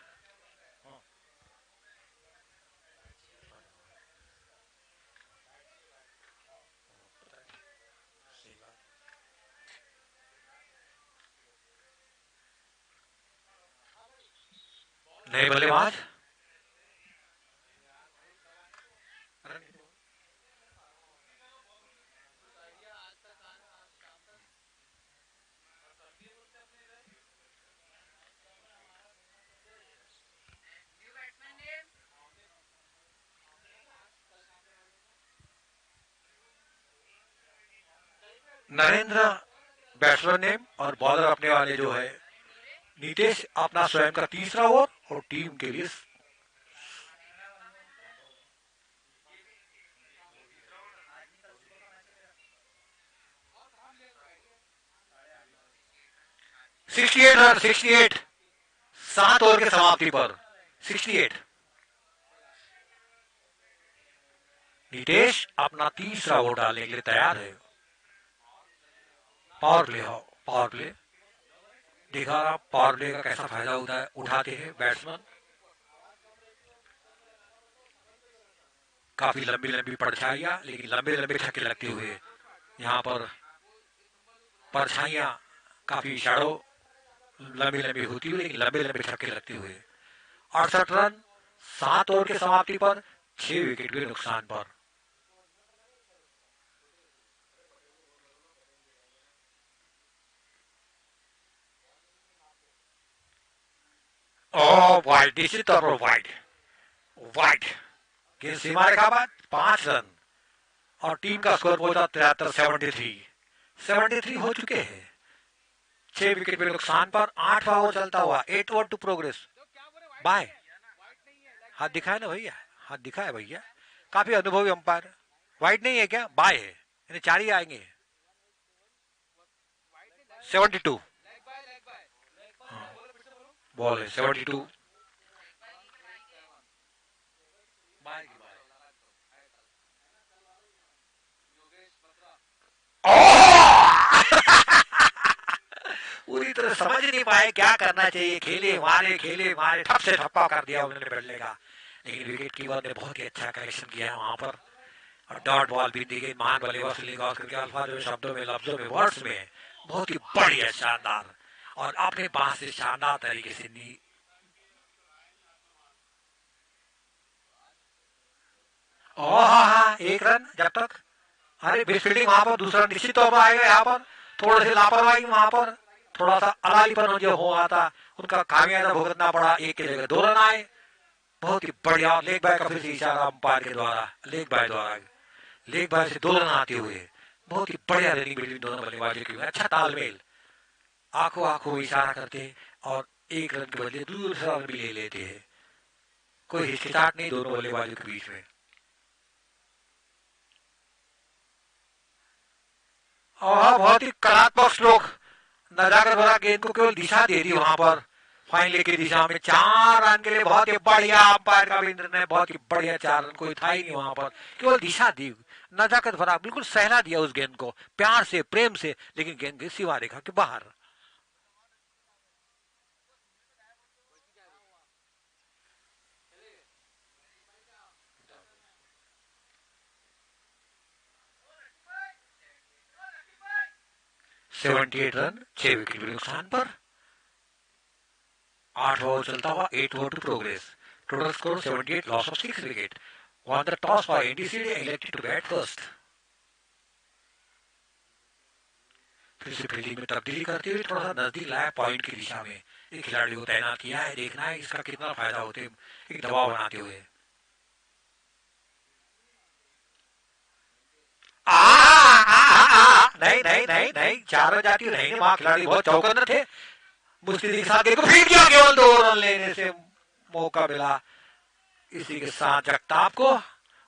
नए बल्लेबाज नरेंद्र बैट्समैन नेम और बॉलर अपने वाले जो है नीतीश अपना स्वयं का तीसरा ओवर और टीम के लिए 68 रन, 68 7 ओवर के समाप्ति पर 68। नीतीश अपना तीसरा ओवर डालने के लिए तैयार है। पावर प्ले हो, पावर प्ले देखा रहा, पावर प्ले का कैसा फायदा होता है, उठाते हैं बैट्समैन। काफी लंबी लंबी परछाइयां, लेकिन लंबे लंबे छक्के लगते हुए यहाँ पर परछाइयां काफी शैडो लंबी लंबी होती हुई, लेकिन लंबे लंबे छक्के लगते हुए 68 रन 7 ओवर की समाप्ति पर 6 विकेट के नुकसान पर। ओह वाइड, निश्चित तौर पर वाइड, वाइड गेंद सीमा रेखा बाद 5 रन और टीम का स्कोर पहुंचा 73, 73 हो चुके हैं। 6 विकेट के नुकसान पर 8वां ओवर चलता हुआ, 8 ओवर टू प्रोग्रेस। बाय, हाथ दिखाए ना भैया, हाथ दिखाए भैया, काफी अनुभवी अंपायर। वाइड नहीं है क्या? बाय है, यानी 4 ही आएंगे। 72 बॉल है, 72 पूरी तरह समझ नहीं पाए क्या करना चाहिए। खेले मारे ठप से ठप्पा कर दिया उन्होंने बैठने का, लेकिन विकेट कीपर ने बहुत ही अच्छा कलेक्शन किया वहां पर और डॉट बॉल भी दी गई। महान बल्लेबाज सुनील गावस्कर के अल्फाज में, शब्दों में, लफ्जों में, वर्ड्स में बहुत ही बढ़िया, शानदार और अपने पास से शानदार तरीके से नी। हाँ, 1 रन जब तक, अरे बेस्ट फील्डिंग वहां पर, दूसरा निश्चित तौर पर आएगा। यहाँ पर थोड़ा सी लापरवाही, वहां पर थोड़ा सा अलालीपन जो हुआ था उनका खामियाजा भुगतना पड़ा। 1 की जगह 2 रन आए। बहुत ही बढ़िया लेग बाय का फिर से इशारा अंपायर के द्वारा, लेग बाय द्वारा, लेग बाय से 2 रन आते हुए बहुत ही बढ़िया रनिंग बिटवीन दोनों बल्लेबाजों की, अच्छा तालमेल, आंखों आंखों में इशारा करते और 1 रन के बदले दूसरा रन भी ले लेते हैं। कोई हिचकिचाहट नहीं दोनों बल्लेबाजों के बीच में। और बहुत ही कलात्मक स्ट्रोक, नजाकत भरा गेंद को केवल दिशा दे दी वहां पर फाइनल की दिशा में। 4 रन के लिए बहुत ही बढ़िया अंपायर का भी निर्णय, बहुत ही बढ़िया। 4 रन कोई था ही नहीं वहां पर, केवल दिशा दी, नजाकत भरा बिल्कुल सहला दिया उस गेंद को, प्यार से, प्रेम से, लेकिन गेंद की सीमा रेखा के बाहर। सेवेंटी 8 रन 6 विकेट के नुकसान पर 8 ओवर चलता हुआ, 8 over to progress. Total score 78, loss of 6 wicket. Won the toss by NDCD, elected to bat first. फिर से फील्डिंग में तब्दीली करते हुए थोड़ा सा नजदीक लाया पॉइंट की दिशा में, एक खिलाड़ी को तैनात किया है, देखना है इसका कितना फायदा होते एक दबाव बनाते हुए। नहीं नहीं नहीं नहीं, 4 रन जाती नहीं, वहां खिलाड़ी बहुत चौकन्ने थे, मुस्तैदी के साथ गेंद को फीड किया, केवल 2 रन लेने से मौका मिला इसी के साथ जगताप को,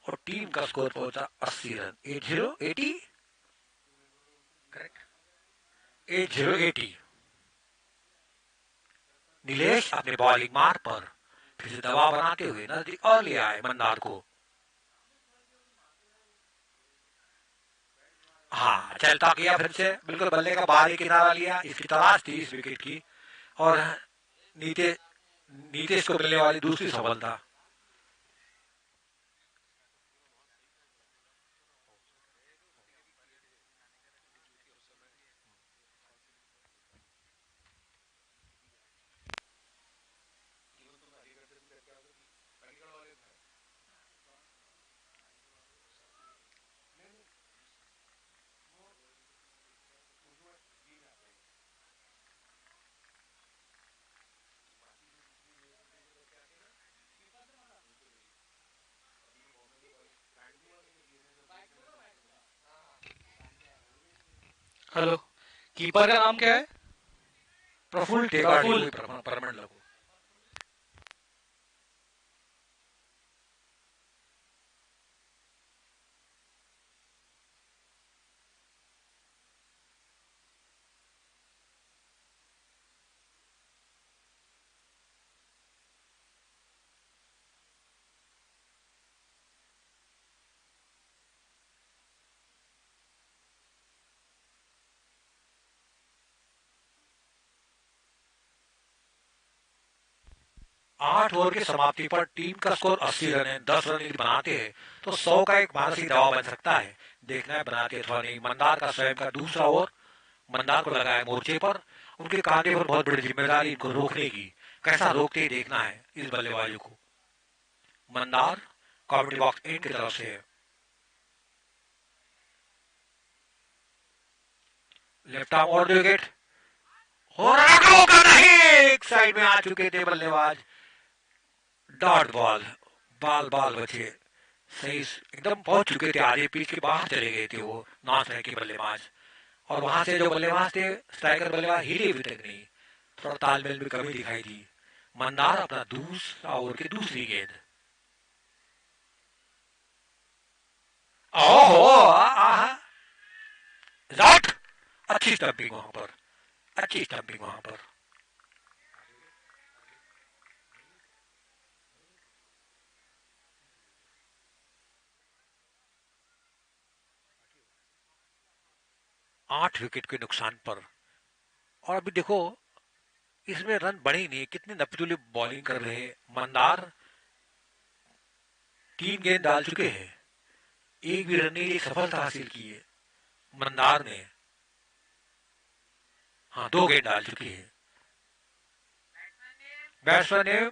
और टीम का स्कोर पहुंचा 80 रन। 80 करेक्ट, 80 नीलेश अपने बॉलिंग मार्ग पर फिर से दबाव बनाते हुए नजदीक और ले आए मंदार को। हाँ, चलता किया फिर से, बिल्कुल बल्ले का बाहरी किनारा लिया, इसकी तलाश थी इस विकेट की, और नीतीश नीतीश को मिलने वाली दूसरी सफलता। हेलो, कीपर का नाम क्या है? प्रफुल्ल प्रफुल्ल। टेकाड़ी परमानेंट लगो। आठ ओवर की समाप्ति पर टीम का स्कोर 80 रन है। 10 रन यदि बनाते हैं तो 100 का एक मानसिक दबाव बन सकता है। देखना है बनाते अथवा नहीं। मंदार का स्वयं का दूसरा ओवर, मंदार को लगाया मोर्चे पर, उनके कांधे पर बहुत बड़ी जिम्मेदारी इनको रोकने की। कैसा रोकते ही देखना है इस बल्लेबाजों को। मंदार कॉमेडी बॉक्स एंड की तरफ से है। लेफ्ट आर्म और विकेट हो रहा का नहीं, एक साइड में आ चुके थे बल्लेबाज। डॉट बॉल, बाल बाल बचे, सही एकदम पहुंच चुके थे, आधे पिच के बाहर चले गए थे वो नॉन स्ट्राइक के बल्लेबाज, और वहां से जो बल्लेबाज थे स्ट्राइकर बल्लेबाज हिले भी तक नहीं। थोड़ा तालमेल में कमी दिखाई दी। मंदार अपना दूसरा ओवर की दूसरी गेंद, ओहो लॉट, अच्छी स्टंपिंग वहां पर, अच्छी स्टंपिंग वहां पर। 8 विकेट के नुकसान पर, और अभी देखो इसमें रन बढ़े ही नहीं, कितने नपतुली बॉलिंग कर रहे हैं। मंदार 3 गेंद डाल चुके हैं, एक भी रन नहीं, सफलता हासिल की है मंदार ने। हाँ, 2 गेंद डाल चुकी है। बैट्समैन ने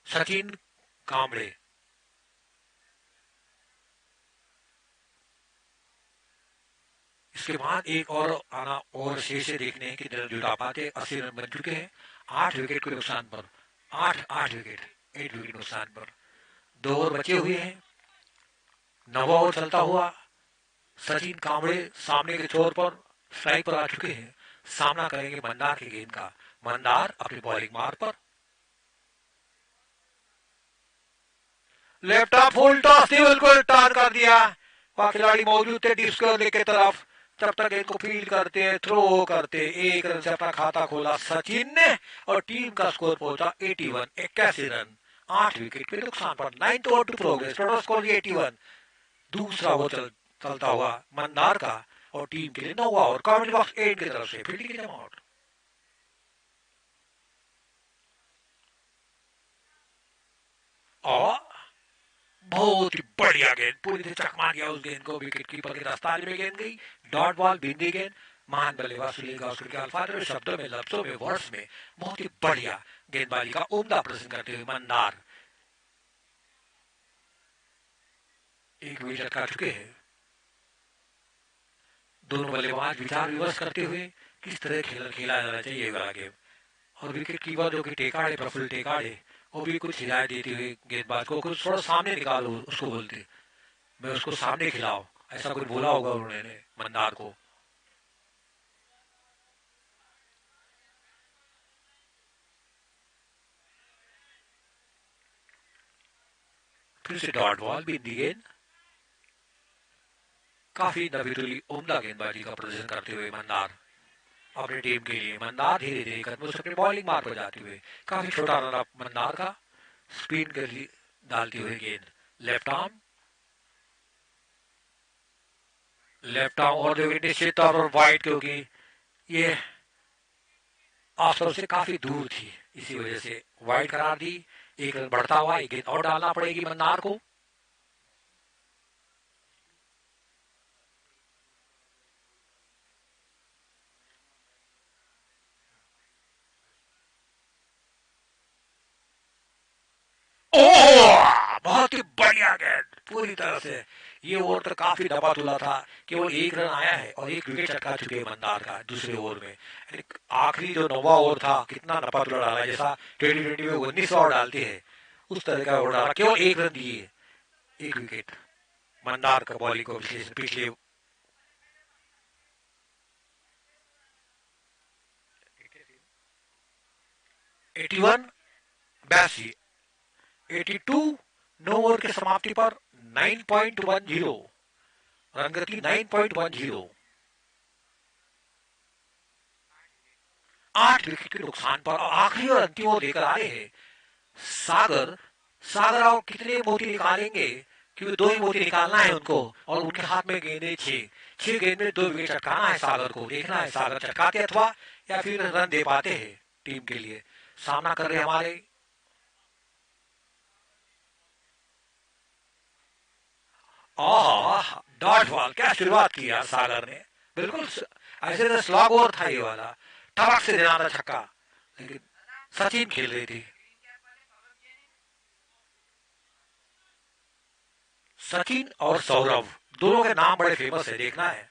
सचिन कांबळे। इसके बाद एक और आना और शेष है, देखने हैं कितने रन जुटा पाते। 80 रन बन चुके हैं 8 विकेट के नुकसान पर। 8 विकेट, 8 विकेट नुकसान पर, 2 ओवर बचे हुए हैं। 9वां ओवर चलता हुआ, सचिन कांबळे सामने के छोर पर स्ट्राइक पर आ चुके हैं। सामना करेंगे मंदार की गेंद का। मंदार अपनी बॉलिंग मार पर, लेफ्ट ऑफ फुल टॉस थी, बिल्कुल टर्न कर दिया। वहां खिलाड़ी मौजूद थे डिस्कवर के तरफ, जब तक इनको फील्ड करते थ्रो करते, 1 रन से अपना खाता खोला सचिन ने, और टीम का स्कोर पहुंचा 81, 81 रन 8 विकेट के नुकसान पर। 9th over to progress, total score 81। दूसरा ओवर चलता हुआ मंदार का, और टीम के लिए 9वां ओवर कॉमेडी बॉक्स 8 की तरफ से फील्डिंग के जमावट। और बहुत ही बढ़िया गेंद, पूरी तरह चकमा दिया उस गेंद को, विकेट कीपर के दस्ताने में गेंद गई। डॉट बॉल, बिंदी गेंद। महान बल्लेबाज सुनील गावस्कर के अल्फाज में, शब्दों में, लफ्जों में, वर्ड्स में बहुत ही बढ़िया गेंदबाजी का उम्दा प्रदर्शन करते हुए मंदार एक विकेट का चुके हैं। दोनों बल्लेबाज विचार विमर्श करते हुए किस तरह खेला जाना चाहिए वाला गेम। और विकेट कीपर जो कि टेकाड़े प्रफुल्ल टेकाड़े, वो भी कुछ हिदायत देती हुई गेंदबाज को कुछ थोड़ा सामने निकालो, उसको बोलते मैं उसको सामने खिलाओ, ऐसा कुछ बोला होगा उन्होंने मंदार को। फिर से डॉट बॉल भी दी गेंद। काफी नबीतुली उम्दा गेंदबाजी का प्रदर्शन करते हुए मंदार अपनी टीम के लिए, मंदार धीरे धीरे कदमों से अपने बॉलिंग मार्ग पर जाते हुए, काफी छोटा रन अप मंदार का, स्पिन कर डालती हुई गेंद लेफ्ट आर्म, लेफ्ट आर्म और जो निश्चित तौर पर वाइड, क्योंकि ये ऑफ स्टंप से काफी दूर थी, इसी वजह से वाइड करार दी। एक रन बढ़ता हुआ, एक गेंद और डालना पड़ेगी मंदार को। ओह, बहुत ही बढ़िया गेंद, पूरी तरह से। ये ओवर तो काफी दबा तुला था, केवल एक रन आया है और एक विकेट चटका चुके हैं मंदार का दूसरे ओवर में। आखिरी जो नौवा ओवर था, कितना नपा तुला डाला, जैसा 2020 में 19 ओवर डालते हैं उस तरह का ओवर डाला, केवल एक रन दिए, एक विकेट मंदार का बॉलिंग को पिछले पिछले 81 82 82 9 ओवर के समाप्ति पर 9.10 रन गति 9.10, 8 विकेट के नुकसान पर आखिरी और अंतिम ओवर लेकर आ रहे हैं सागर। सागर और कितने मोती निकालेंगे, क्योंकि 2 ही मोती निकालना है उनको, और उनके हाथ में गेंदे 6 गेंद में 2 विकेट चटकाना है सागर को। देखना है सागर चटकाते अथवा या फिर रन दे पाते हैं टीम के लिए। सामना कर रहे हमारे डॉट बॉल, क्या शुरुआत की यार सागर ने, बिल्कुल ऐसे तो स्लॉग ओवर था ये वाला, टपक से देना था छक्का, लेकिन सचिन खेल रही थी। सचिन और सौरभ दोनों के नाम बड़े फेमस है, देखना है।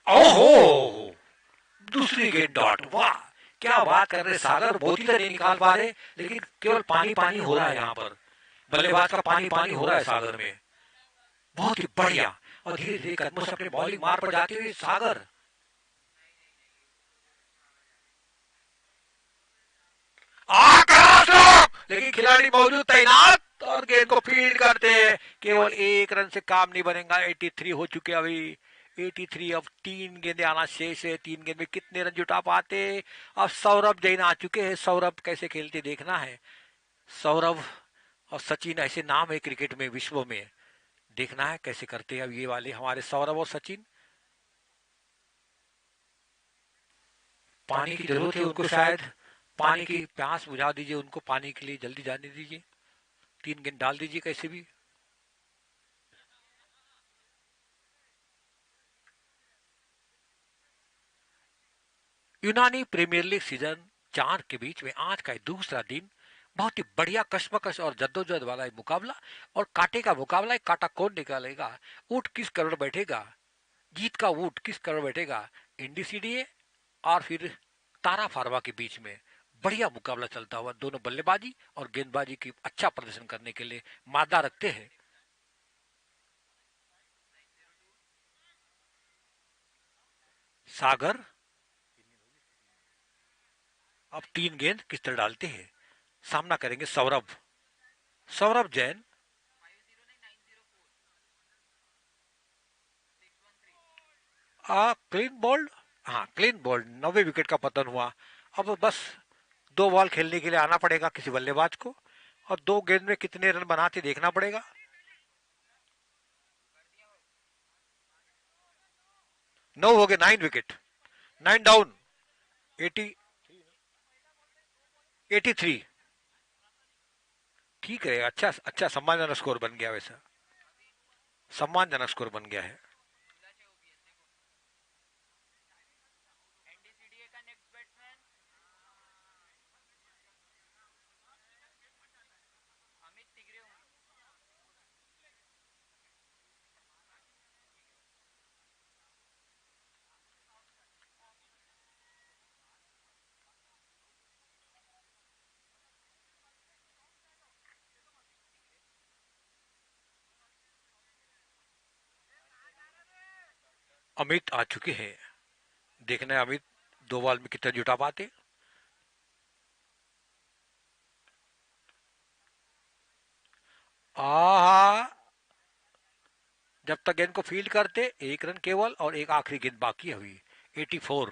ओहो, दूसरी गेंद डॉट, वाह क्या बात कर रहे सागर, मोती तो नहीं निकाल पा रहे, लेकिन केवल पानी पानी हो रहा है यहाँ पर, बल्लेबाज का पानी पानी हो रहा है सागर में। बहुत ही बढ़िया, और धीरे धीरे कदमों से अपने बॉलिंग मार पर जाते हुए सागर। लेकिन खिलाड़ी मौजूद तैनात और गेंद को फील्ड करते, केवल एक रन से काम नहीं बनेगा। 83 हो चुके अभी, 83, अब 3 गेंदें आना शेष है, 3 गेंद में कितने रन जुटा पाते। अब सौरभ जैन आ चुके हैं, सौरभ कैसे खेलते देखना है। सौरभ और सचिन ऐसे नाम है क्रिकेट में विश्व में, देखना है कैसे करते हैं अब ये वाले हमारे सौरभ और सचिन। पानी की जरूरत है उनको शायद, पानी की प्यास बुझा दीजिए उनको, पानी के लिए जल्दी जाने दीजिए, 3 गेंद डाल दीजिए कैसे भी। यूनानी प्रीमियर लीग सीजन 4 के बीच में आज का दूसरा दिन, बहुत ही बढ़िया कश्मकश और जद्दोजहद वाला मुकाबला, और कांटे का मुकाबला है, कांटा कौन निकालेगा, ऊंट किस करोड़ बैठेगा, जीत का ऊंट किस करोड़ बैठेगा, इंडीसीडीए और फिर तारा फार्मा के बीच में बढ़िया मुकाबला चलता हुआ। दोनों बल्लेबाजी और गेंदबाजी की अच्छा प्रदर्शन करने के लिए मादा रखते हैं। सागर अब 3 गेंद किस तरह डालते हैं, सामना करेंगे सौरभ, सौरभ जैन। क्लीन बोल्ड, हाँ क्लीन बोल्ड, 90 विकेट का पतन हुआ। अब बस 2 बॉल खेलने के लिए आना पड़ेगा किसी बल्लेबाज को, और 2 गेंद में कितने रन बनाते देखना पड़ेगा। 9 हो गए, 9 विकेट, 9 डाउन, 80 83, ठीक है, अच्छा अच्छा सम्मानजनक स्कोर बन गया, वैसा सम्मानजनक स्कोर बन गया है। अमित आ चुके हैं। देखना है अमित 2 बॉल में कितना जुटा पाते। आहा, जब तक गेंद को फील्ड करते 1 रन केवल और एक आखिरी गेंद बाकी है अभी। 84।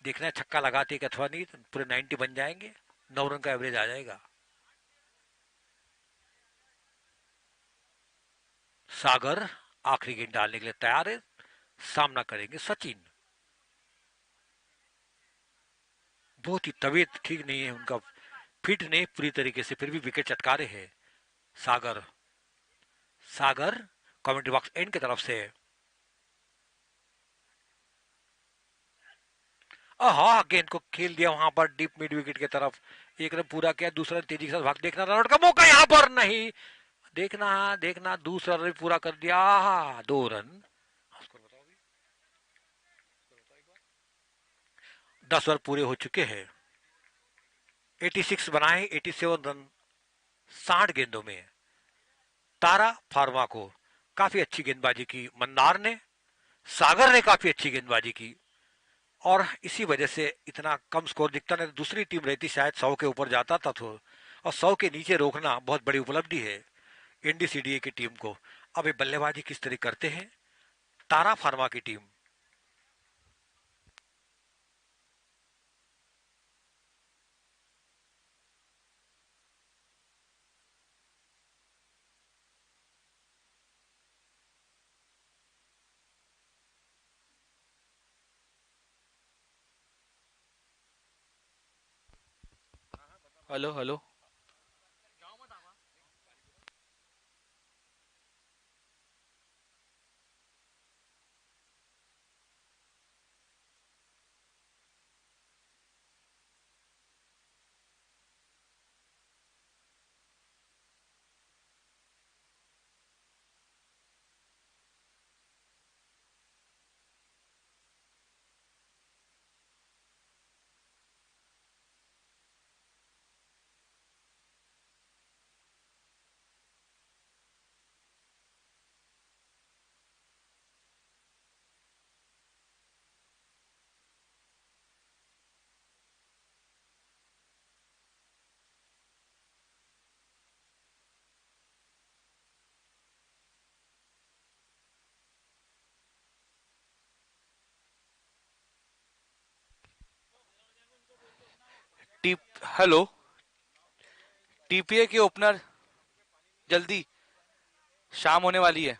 देखना है छक्का लगाते कि अथवा नहीं, तो पूरे 90 बन जाएंगे। 9 रन का एवरेज आ जाएगा। सागर आखिरी गेंद डालने के लिए तैयार है। सामना करेंगे सचिन। बहुत ही तबीयत ठीक नहीं है उनका, फिट नहीं पूरी तरीके से, फिर भी विकेट चटका रहे हैं सागर। सागर कमेंट्री बॉक्स एंड की तरफ से। हाँ, गेंद को खेल दिया वहां पर डीप मिड विकेट की तरफ। 1 रन पूरा किया, दूसरा रन तेजी के साथ भाग। देखना रन आउट का मौका यहाँ पर नहीं। देखना देखना दूसरा रन पूरा कर दिया। 2 रन। 10 ओवर पूरे हो चुके हैं। 86 बनाए, 87 रन 60 गेंदों में। तारा फार्मा को काफी अच्छी गेंदबाजी की मंदार ने, सागर ने काफी अच्छी गेंदबाजी की, और इसी वजह से इतना कम स्कोर दिखता। नहीं तो दूसरी टीम रहती शायद 100 के ऊपर जाता था, तो और 100 के नीचे रोकना बहुत बड़ी उपलब्धि है एनडीसीडीए की टीम को। अब ये बल्लेबाजी किस तरह करते हैं तारा फार्मा की team. Hello hello. T hello. TPA के ओपनर जल्दी शाम होने वाली है।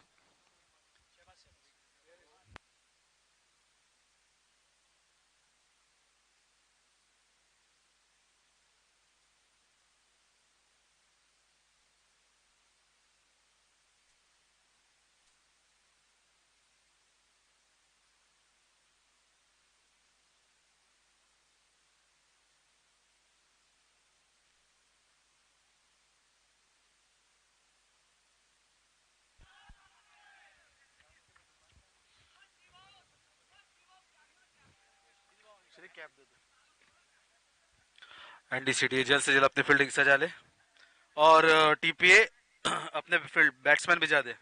एनडीसीटी जल्द से जल्द अपनी फील्डिंग सजा ले, और टीपीए अपने फील्ड बैट्समैन भिजा दे।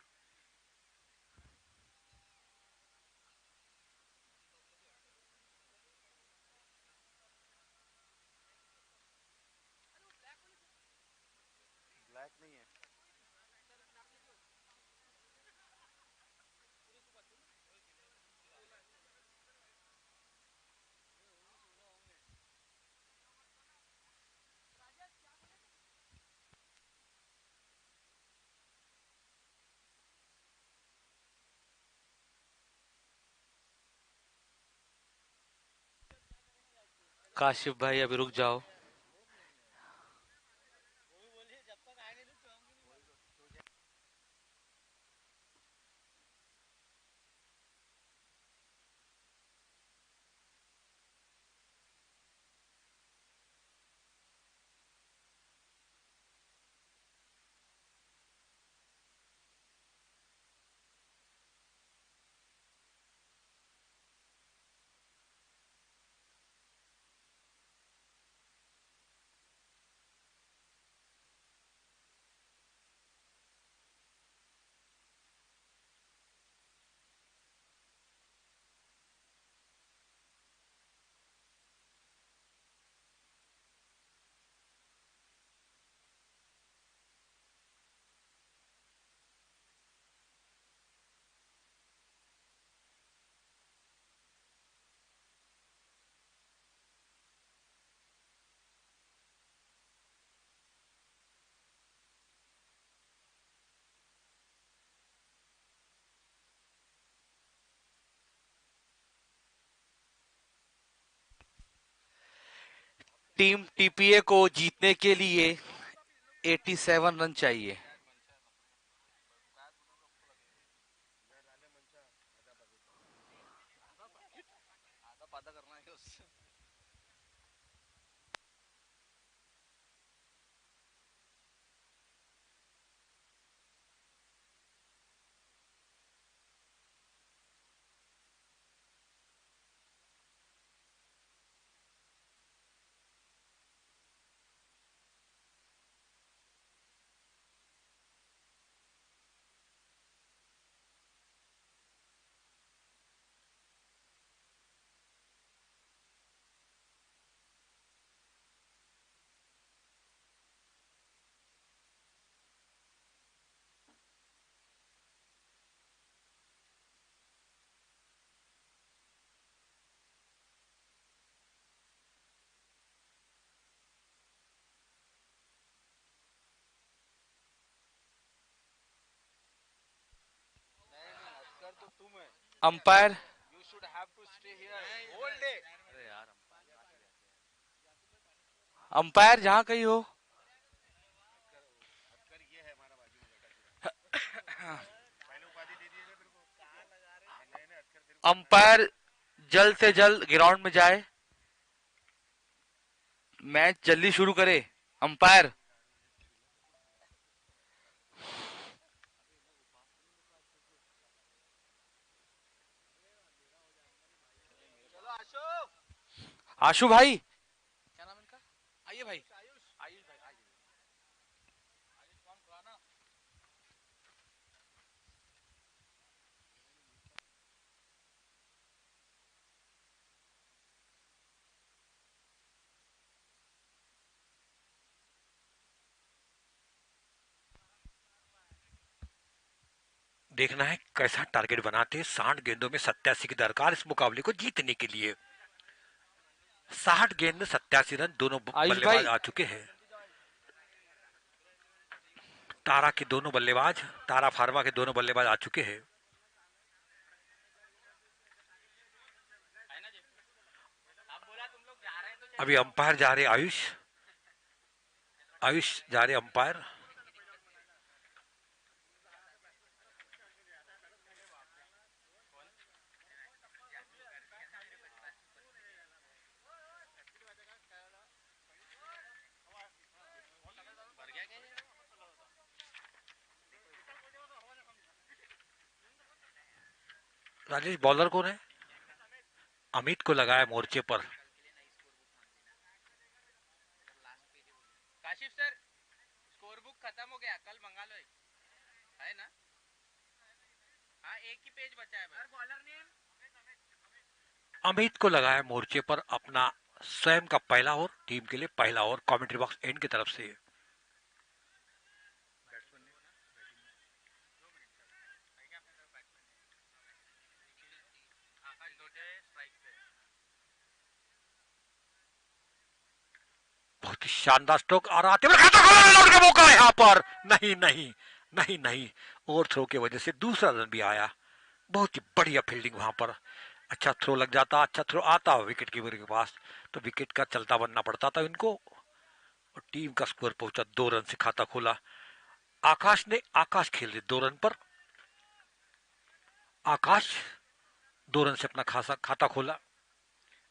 काशिफ भाई अभी रुक जाओ। टीम टीपीए को जीतने के लिए 87 रन चाहिए। अंपायर अंपायर जहां कहीं हो। अंपायर जल्द से जल्द ग्राउंड में जाए, मैच जल्दी शुरू करे। अंपायर आशु भाई, क्या नाम इनका, आइए भाई, आयुष भाई आइए। देखना है कैसा टारगेट बनाते हैं। 60 गेंदों में 87 की दरकार इस मुकाबले को जीतने के लिए। 60 गेंद में 87 रन, दोनों आयुष बल्लेबाज भाई, आ चुके हैं। तारा के दोनों बल्लेबाज, तारा फार्मा के दोनों बल्लेबाज आ चुके हैं। अभी अंपायर जा रहे आयुष, आयुष जा रहे अंपायर। राजेश, बॉलर कौन है? अमित को लगाया मोर्चे पर। काशिफ सर, स्कोर बुक खत्म हो गया, कल मंगा लो, एक है ना। हाँ, एक ही पेज बचा है बस। बॉलर नेम अमित को लगाया मोर्चे पर अपना स्वयं का पहला ओवर, टीम के लिए पहला ओवर। कमेंट्री बॉक्स एंड की तरफ से बहुत ही शानदार स्ट्रोक आ रहा है। मौका है यहाँ पर, नहीं नहीं नहीं नहीं, ओवर थ्रो की वजह से दूसरा रन भी आया। बहुत ही बढ़िया फील्डिंग वहां पर। अच्छा थ्रो लग जाता, अच्छा थ्रो आता विकेट कीपर के पास, तो विकेट का चलता बनना पड़ता था इनको। और टीम का स्कोर पहुंचा 2 रन से, खाता खोला आकाश खेल रहे 2 रन पर। आकाश 2 रन से अपना खासा खाता खोला।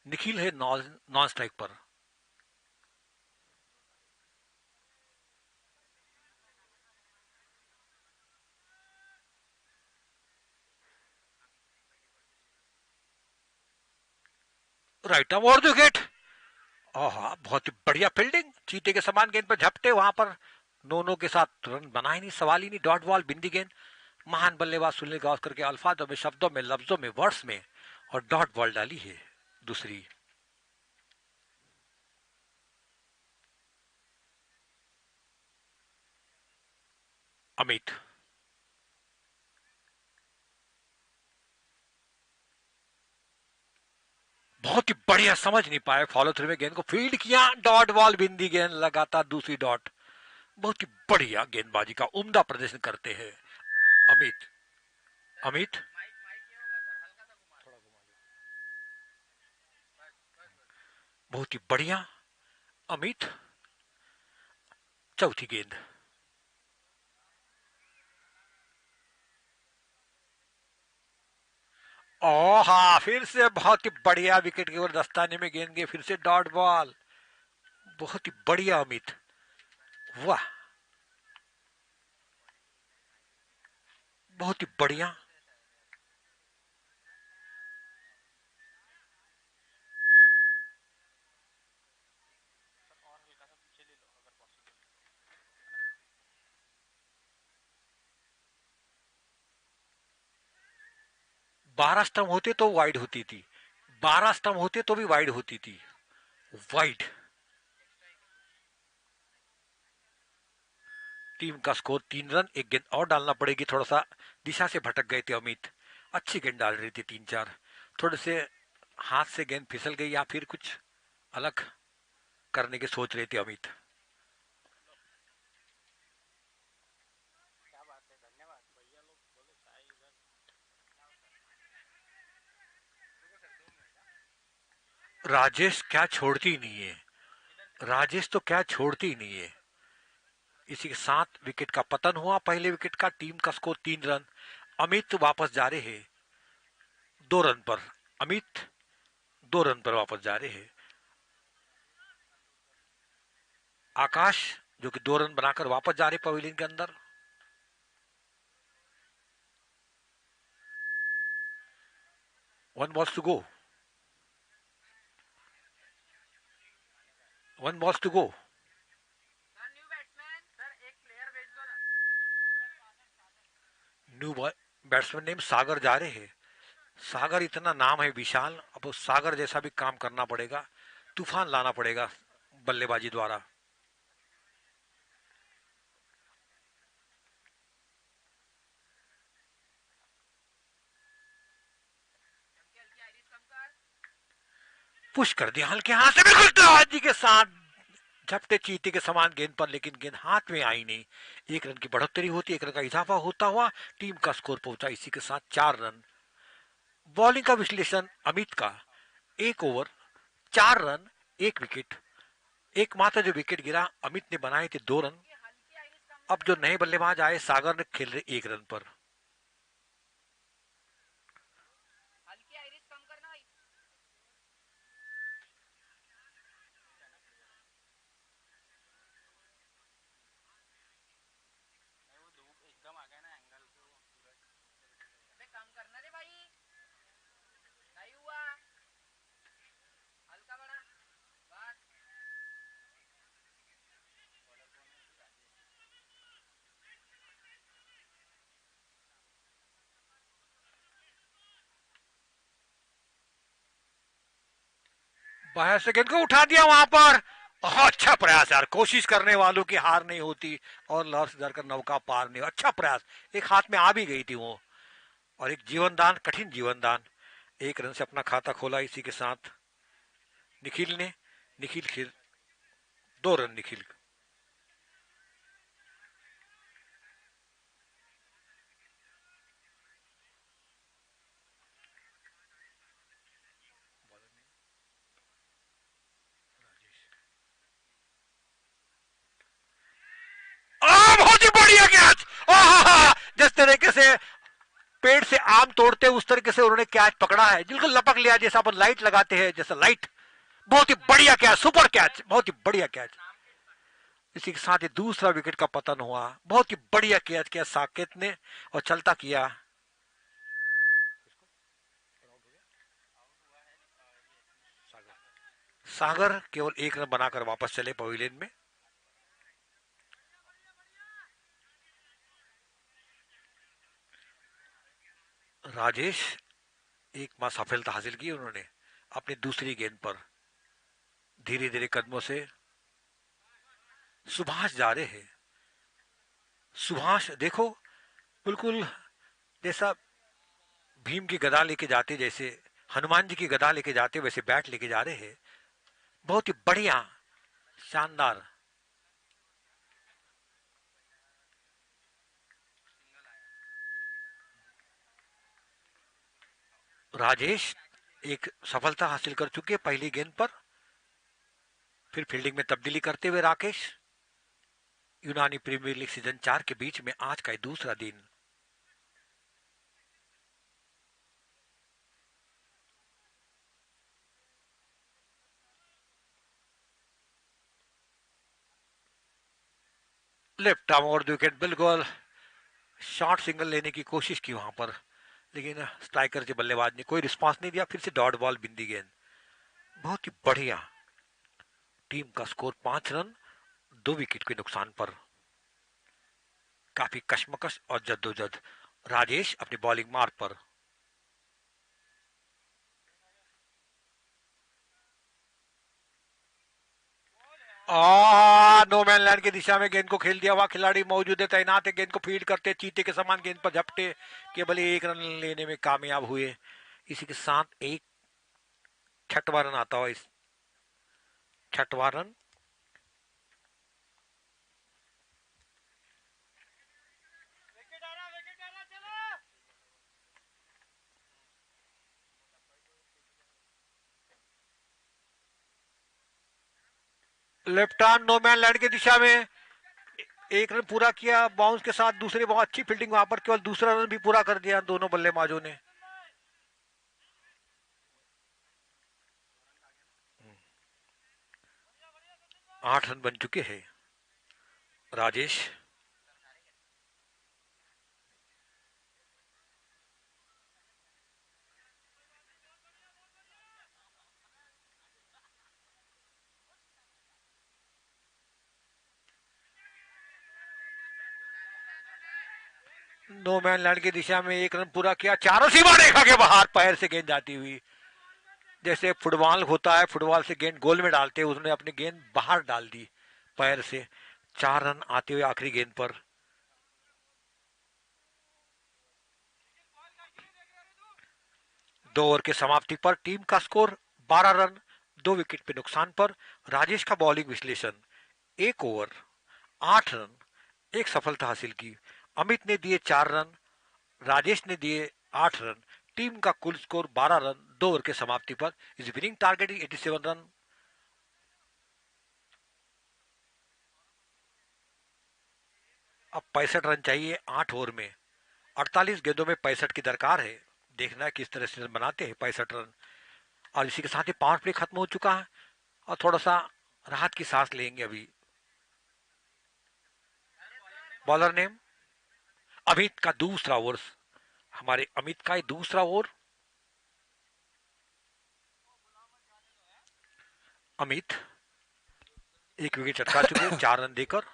निखिल है नॉन स्ट्राइक पर। राइट आर्म और विकेट। बहुत ही बढ़िया फील्डिंग, चीते के समान गेंद पर झपटे, वहां पर नो के साथ रन बना ही नहीं, सवाल ही नहीं। डॉट बॉल, बिंदी गेंद। महान बल्लेबाज सुनील गावस्कर के अल्फाजों में, शब्दों में, लफ्जों में, वर्ड्स में, और डॉट बॉल डाली है दूसरी। अमित बहुत ही बढ़िया, समझ नहीं पाए, फॉलो थ्रू में गेंद को फील्ड किया, डॉट बॉल, बिंदी गेंद, लगातार दूसरी डॉट। बहुत ही बढ़िया गेंदबाजी का उम्दा प्रदर्शन करते हैं अमित। अमित बहुत ही बढ़िया अमित, चौथी गेंद। ओ हाँ, फिर से बहुत ही बढ़िया विकेट कीपर दस्ताने में गेंद गई, फिर से डॉट बॉल। बहुत ही बढ़िया अमित, वाह, बहुत ही बढ़िया। बारह स्टंप होते तो वाइड होती थी, 12 स्टंप होते तो भी वाइड होती थी, वाइड। टीम का स्कोर 3 रन, एक गेंद और डालना पड़ेगी, थोड़ा सा दिशा से भटक गए थे अमित। अच्छी गेंद डाल रही थी 3-4, थोड़े से हाथ से गेंद फिसल गई या फिर कुछ अलग करने की सोच रहे थे अमित। राजेश क्या छोड़ती नहीं है, राजेश तो क्या छोड़ती नहीं है। इसी के साथ विकेट का पतन हुआ, पहले विकेट का। टीम का स्कोर 3 रन। अमित वापस जा रहे हैं 2 रन पर, अमित 2 रन पर वापस जा रहे हैं। आकाश जो कि 2 रन बनाकर वापस जा रहे पवेलियन के अंदर। One balls to go, one balls to go. New batsman name Sagar जा रहे हैं। सागर इतना नाम है विशाल, अब उस सागर जैसा भी काम करना पड़ेगा, तूफान लाना पड़ेगा बल्लेबाजी द्वारा। पुश कर दिया हल्के हाथ से, बिल्कुल तेजी के साथ, झपटे चीते के समान गेंद पर, लेकिन गेंद हाथ में आई नहीं। 1 रन की बढ़ोतरी होती, 1 रन का इजाफा होता हुआ टीम का स्कोर पहुंचा इसी के साथ 4 रन। बॉलिंग का विश्लेषण अमित का, 1 ओवर 4 रन, 1 विकेट। एकमात्र जो विकेट गिरा अमित ने बनाए थे 2 रन। अब जो नए बल्लेबाज आए सागर ने खेल रहे 1 रन पर। बाहर से गेंद को उठा दिया वहां पर। अच्छा प्रयास यार, कोशिश करने वालों की हार नहीं होती, और लहर से कर नौका पार नहीं। अच्छा प्रयास, एक हाथ में आ भी गई थी वो, और एक जीवन दान, कठिन जीवन दान। 1 रन से अपना खाता खोला इसी के साथ निखिल ने। निखिल खेल 2 रन निखिल। बहुत ही बढ़िया कैच, जिस तरीके से पेड़ से आम तोड़ते उस तरीके से उन्होंने कैच पकड़ा है, बिल्कुल लपक लिया जैसा अपन लाइट लगाते हैं, जैसा लाइट। बहुत ही बढ़िया कैच, सुपर कैच, बहुत ही बढ़िया कैच। इसी के साथ ही दूसरा विकेट का पतन हुआ। बहुत ही बढ़िया कैच किया साकेत ने और चलता किया। सागर केवल 1 रन बनाकर वापस चले पवेलियन में। राजेश एक मां सफलता हासिल की उन्होंने अपनी दूसरी गेंद पर। धीरे धीरे कदमों से सुभाष जा रहे हैं। सुभाष देखो, बिल्कुल जैसा भीम की गदा लेके जाते, जैसे हनुमान जी की गदा लेके जाते, वैसे बैट लेके जा रहे हैं। बहुत ही बढ़िया, शानदार। राजेश एक सफलता हासिल कर चुके पहली गेंद पर। फिर फील्डिंग में तब्दीली करते हुए राकेश। यूनानी प्रीमियर लीग सीजन 4 के बीच में आज का दूसरा दिन। लेफ्ट आर्म और विकेट, बिल्कुल शॉर्ट सिंगल लेने की कोशिश की वहां पर, लेकिन स्ट्राइकर के बल्लेबाज ने कोई रिस्पांस नहीं दिया। फिर से डॉट बॉल, बिंदी गेंद, बहुत ही बढ़िया। टीम का स्कोर 5 रन 2 विकेट के नुकसान पर। काफी कशमकश और जद्दोजहद राजेश अपनी बॉलिंग मार्ग पर। नो मैन लैंड की दिशा में गेंद को खेल दिया हुआ खिलाड़ी मौजूद है, तैनात है, गेंद को फीड करते चीते के समान गेंद पर झपटे, केवल 1 रन लेने में कामयाब हुए। इसी के साथ एक छठवां रन आता हुआ, इस छठवां run. Left arm no man land की दिशा में 1 रन पूरा किया बाउंस के साथ। दूसरे बहुत अच्छी फील्डिंग वहां पर, केवल दूसरा रन भी पूरा कर दिया दोनों बल्लेबाजों ने। 8 रन बन चुके हैं राजेश। नो मैन लैंड की दिशा में 1 रन पूरा किया, चारों सीमा रेखा के बाहर पैर से गेंद जाती हुई। जैसे फुटबॉल होता है, फुटबॉल से गेंद गोल में डालते हैं, उसने अपनी गेंद बाहर डाल दी पैर से। 4 रन आते हुए आखिरी गेंद पर। दो ओवर के समाप्ति पर टीम का स्कोर 12 रन 2 विकेट पे नुकसान पर। राजेश का बॉलिंग विश्लेषण, 1 ओवर 8 रन 1 सफलता हासिल की। अमित ने दिए 4 रन, राजेश ने दिए 8 रन। टीम का कुल स्कोर 12 रन 2 ओवर के समाप्ति पर। इस विनिंग टारगेट 87 रन। अब 65 रन चाहिए 8 ओवर में। 48 गेंदों में 65 की दरकार है। देखना है किस तरह से रन बनाते हैं 65 रन। और इसी के साथ ही पावर प्ले खत्म हो चुका है और थोड़ा सा राहत की सांस लेंगे अभी। बॉलर नेम अमित का दूसरा ओवर, हमारे अमित का दूसरा ओवर। अमित 1 विकेट चटका चुके 4 रन देकर।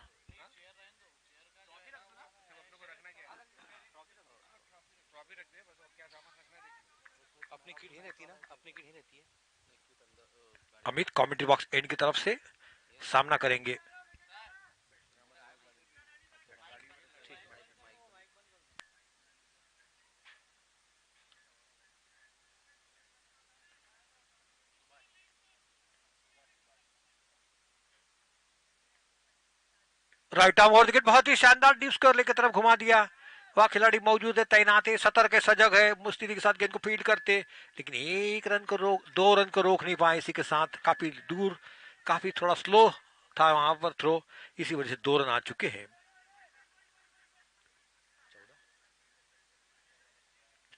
अमित कमेंट्री बॉक्स एंड की तरफ से सामना करेंगे। राइट आर्म ओवर विकेट, बहुत ही शानदार डीप स्क्वायर लेकर तरफ घुमा दिया। वह खिलाड़ी मौजूद है, तैनात है, सतर्क है, सजग है, मुस्तिदी के साथ गेंद को फीड करते, लेकिन 1 रन को रोक 2 रन को रोक नहीं पाए। इसी के साथ काफी दूर, काफी थोड़ा स्लो था वहां पर थ्रो, इसी वजह से 2 रन आ चुके हैं।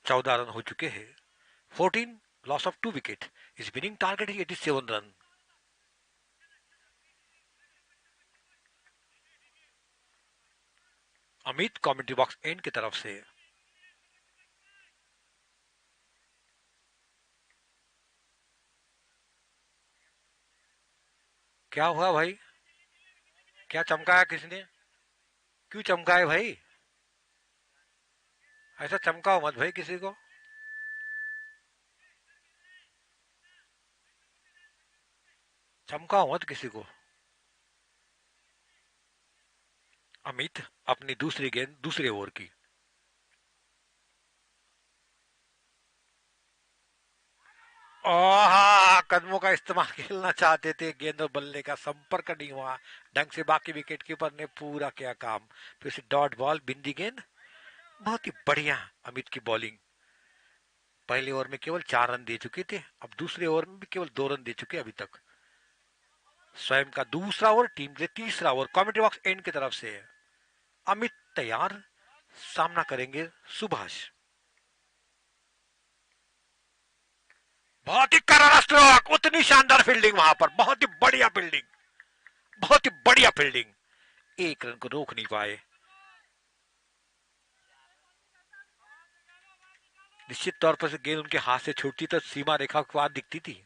14 रन हो चुके हैं। 14 लॉस ऑफ 2 विकेट। इस विनिंग टारगेट है 87 run. Amit commentary box and की तरफ से। क्या हुआ भाई, क्या चमकाया किसने, क्यों चमकाए भाई? ऐसा चमकाओ मत भाई किसी को। चमकाओ मत किसी को। अमित अपनी दूसरी गेंद दूसरे ओवर की। कदमों का इस्तेमाल खेलना चाहते थे, गेंद और बल्ले का संपर्क नहीं हुआ ढंग से। बाकी विकेट कीपर ने पूरा किया काम। फिर से डॉट बॉल, बिंदी गेंद, बहुत ही बढ़िया अमित की बॉलिंग। पहले ओवर में केवल 4 रन दे चुके थे, अब दूसरे ओवर में भी केवल 2 रन दे चुके अभी तक। स्वयं का दूसरा ओवर, टीम के लिए तीसरा ओवर। कमेंट्री बॉक्स एंड की तरफ से अमित तैयार, सामना करेंगे सुभाष। बहुत ही करारा स्ट्रोक, उतनी शानदार फील्डिंग वहां पर, बहुत ही बढ़िया फील्डिंग, बहुत ही बढ़िया फील्डिंग, एक रन को रोक नहीं पाए। निश्चित तौर पर से गेंद उनके हाथ से छूटती तो सीमा रेखा के बाद दिखती थी,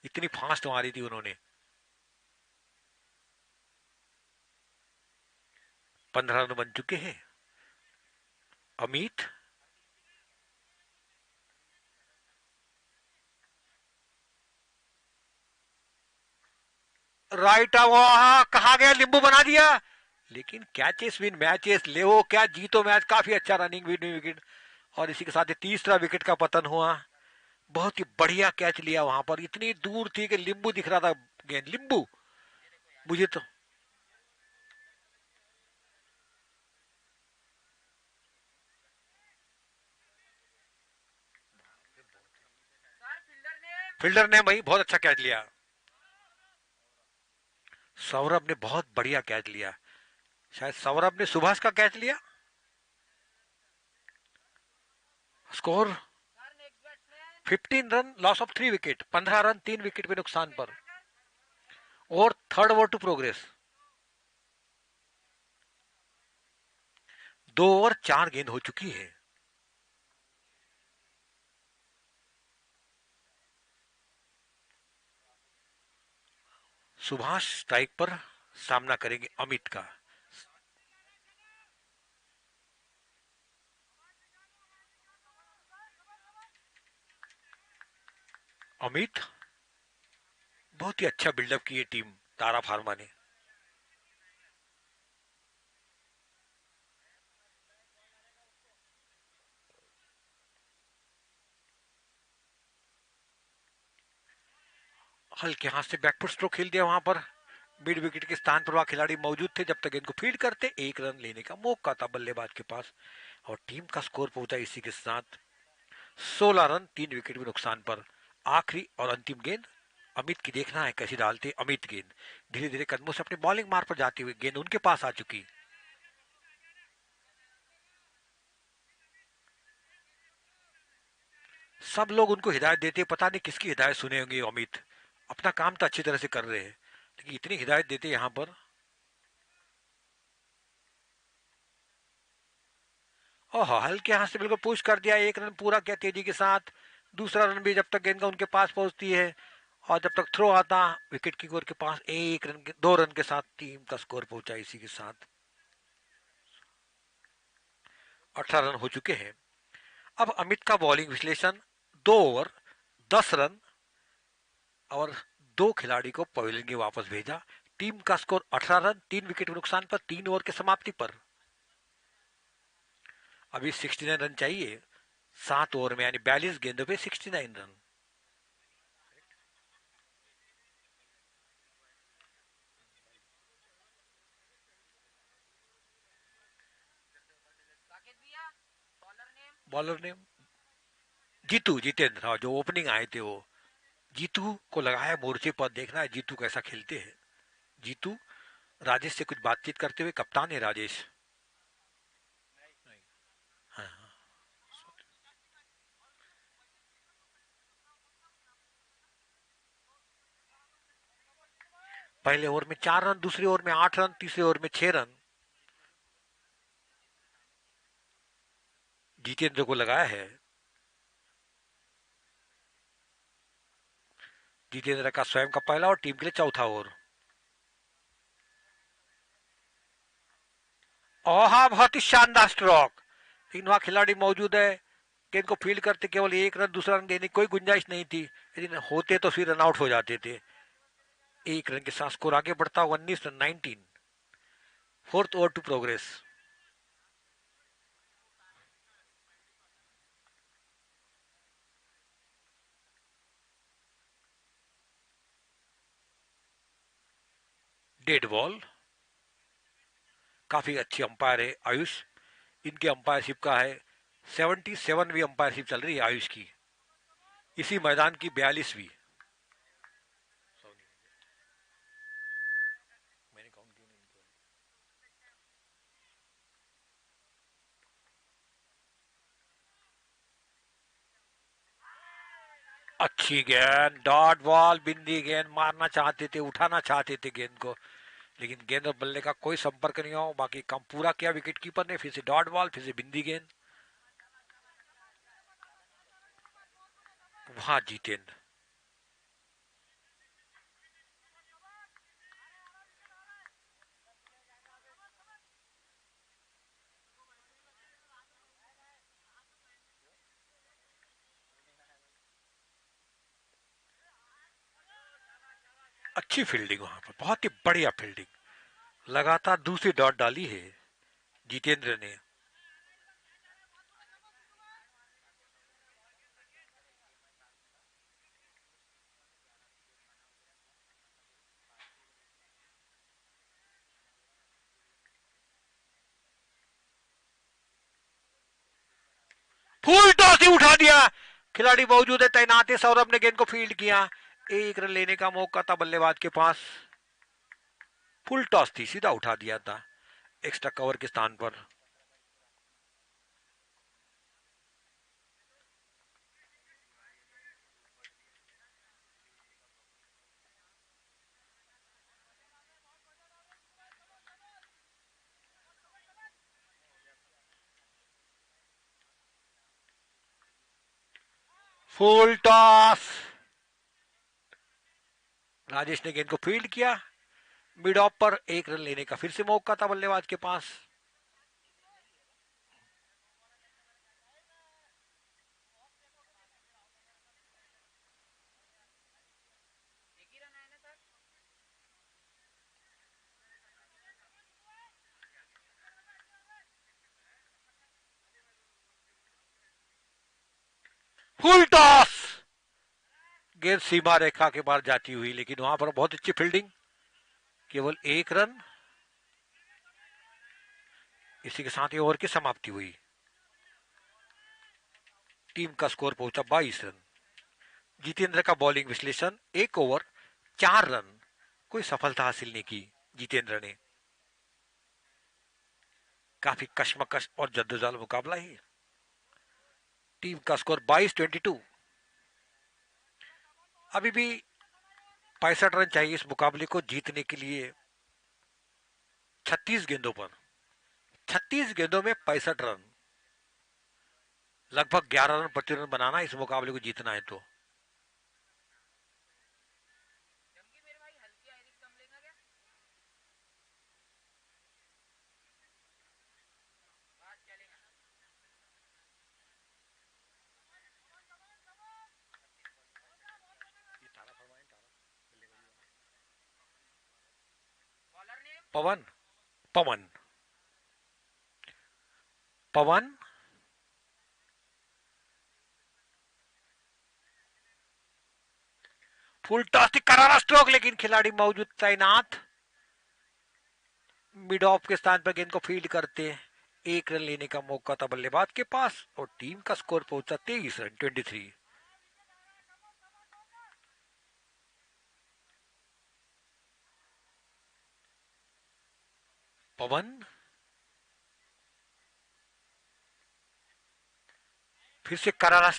इतनी फास्ट मारी थी उन्होंने। 15 रन बन चुके हैं। अमित राइट, कहा गया, लिंबू बना दिया, लेकिन कैचेस विन मैचेस, ले हो क्या जीतो मैच। काफी अच्छा रनिंग विन विकेट, और इसी के साथ ही तीसरा विकेट का पतन हुआ। बहुत ही बढ़िया कैच लिया वहां पर, इतनी दूर थी कि लिंबू दिख रहा था गेंद, लिंबू मुझे तो। फील्डर ने भाई बहुत अच्छा कैच लिया, सौरभ ने बहुत बढ़िया कैच लिया। शायद सौरभ ने सुभाष का कैच लिया। Score 15 run, loss of 3 wicket, 15 run 3 wicket के नुकसान पर, और third over to progress. 2 over 4 गेंद हो चुकी है। सुभाष स्ट्राइक पर, सामना करेंगे अमित का। अमित बहुत ही अच्छा बिल्डअप की है टीम तारा फार्मा ने। हल्के हाथ से बैकफुट स्ट्रोक खेल दिया वहां पर, मिड विकेट के स्थान पर वह खिलाड़ी मौजूद थे। जब तक इनको फील्ड करते, 1 रन लेने का मौका था बल्लेबाज के पास, और टीम का स्कोर पहुंचा इसी के साथ 16 रन 3 विकेट के नुकसान पर। आखिरी और अंतिम गेंद अमित की, देखना है कैसी डालते अमित गेंद। धीरे धीरे कदमों से अपने बॉलिंग मार्ग पर जाती हुई गेंद उनके पास आ चुकी। सब लोग उनको हिदायत देते, पता नहीं किसकी हिदायत सुने होंगे अमित। अपना काम तो अच्छी तरह से कर रहे हैं, लेकिन इतनी हिदायत देते यहां पर। ओह, हल्के हाथ से बिल्कुल पुश कर दिया, 1 रन पूरा किया तेजी के साथ। दूसरा रन भी जब तक गेंद का उनके पास पहुंचती है, और जब तक थ्रो आता विकेट कीपर के पास, 1 रन के 2 रन के साथ टीम का स्कोर पहुंचा इसी के साथ। 18 रन हो चुके हैं। अब अमित का बॉलिंग विश्लेषण। 2 ओवर 10 रन, और 2 खिलाड़ी को पवेलियन में वापस भेजा। टीम का स्कोर 18 रन 3 विकेट के नुकसान पर, 3 ओवर के समाप्ति पर। अभी 69 रन चाहिए 7 ओवर में, यानी 42 गेंदों पे 69 रन। बॉलर ने जीतू, जितेंद्र, हाँ, जो ओपनिंग आए थे वो जीतू को लगाया मोर्चे पर। देखना है जीतू कैसा खेलते हैं। जीतू राजेश से कुछ बातचीत करते हुए, कप्तान है राजेश। हाँ, हाँ। पहले ओवर में 4 रन, दूसरे ओवर में 8 रन, तीसरे ओवर में 6 रन जितेंद्र को लगाया है। जितेंद्र का स्वयं का पहला और टीम के लिए चौथा ओवर। ओहा, बहुत ही शानदार स्ट्रोक, लेकिन वहां खिलाड़ी मौजूद है। गेंद को फील्ड करते केवल 1 रन, दूसरा रन देने की कोई गुंजाइश नहीं थी, लेकिन होते तो फिर रन आउट हो जाते थे। 1 रन के साथ स्कोर आगे बढ़ता, 19 run 19। Fourth over to progress. Dead ball. काफी अच्छी अंपायर है आयुष, इनकी अंपायरशिप का है 77वीं अंपायरशिप चल रही है आयुष की, इसी मैदान की 42वीं। अच्छी गेंद, डॉट बॉल, बिंदी गेंद, मारना चाहते थे, उठाना चाहते थे गेंद को, लेकिन गेंद और बल्ले का कोई संपर्क नहीं हो। बाकी काम पूरा किया विकेट कीपर ने, फिर से डॉट बॉल, फिर से बिंदी गेंद। वहां जितेंद्र, अच्छी फील्डिंग वहां पर, बहुत ही बढ़िया फील्डिंग। लगातार दूसरी डॉट डाली है जितेंद्र ने। फुल टॉस ही उठा दिया, खिलाड़ी मौजूद है, तैनात है, सौरभ ने गेंद को फील्ड किया। एक रन लेने का मौका था बल्लेबाज के पास। फुल टॉस थी, सीधा उठा दिया था एक्स्ट्रा कवर के स्थान पर। फुल टॉस, राजेश ने गेंद को फील्ड किया। मिड ऑफ पर एक रन लेने का फिर से मौका था बल्लेबाज के पास। फुल टॉस, गेंद सीमा रेखा के बाहर जाती हुई, लेकिन वहां पर बहुत अच्छी फील्डिंग। केवल एक रन। इसी के साथ ही ओवर की समाप्ति हुई। टीम का स्कोर पहुंचा 22 रन। जितेंद्र का बॉलिंग विश्लेषण, एक ओवर 4 रन, कोई सफलता हासिल नहीं की जितेंद्र ने। काफी कश्मकश और जद्दोजहद मुकाबला है। टीम का स्कोर 22-22। अभी भी 65 रन चाहिए इस मुकाबले को जीतने के लिए। 36 गेंदों पर, 36 गेंदों में 65 रन, लगभग 11 रन प्रति रन बनाना इस मुकाबले को जीतना है तो। पवन, पवन, पवन, फुल टॉस, करारा स्ट्रोक, लेकिन खिलाड़ी मौजूद तैनात। मिड ऑफ के स्थान पर गेंद को फील्ड करते हैं। एक रन लेने का मौका था बल्लेबाज के पास और टीम का स्कोर पहुंचा 23 रन 23। पवन, फिर से करारा,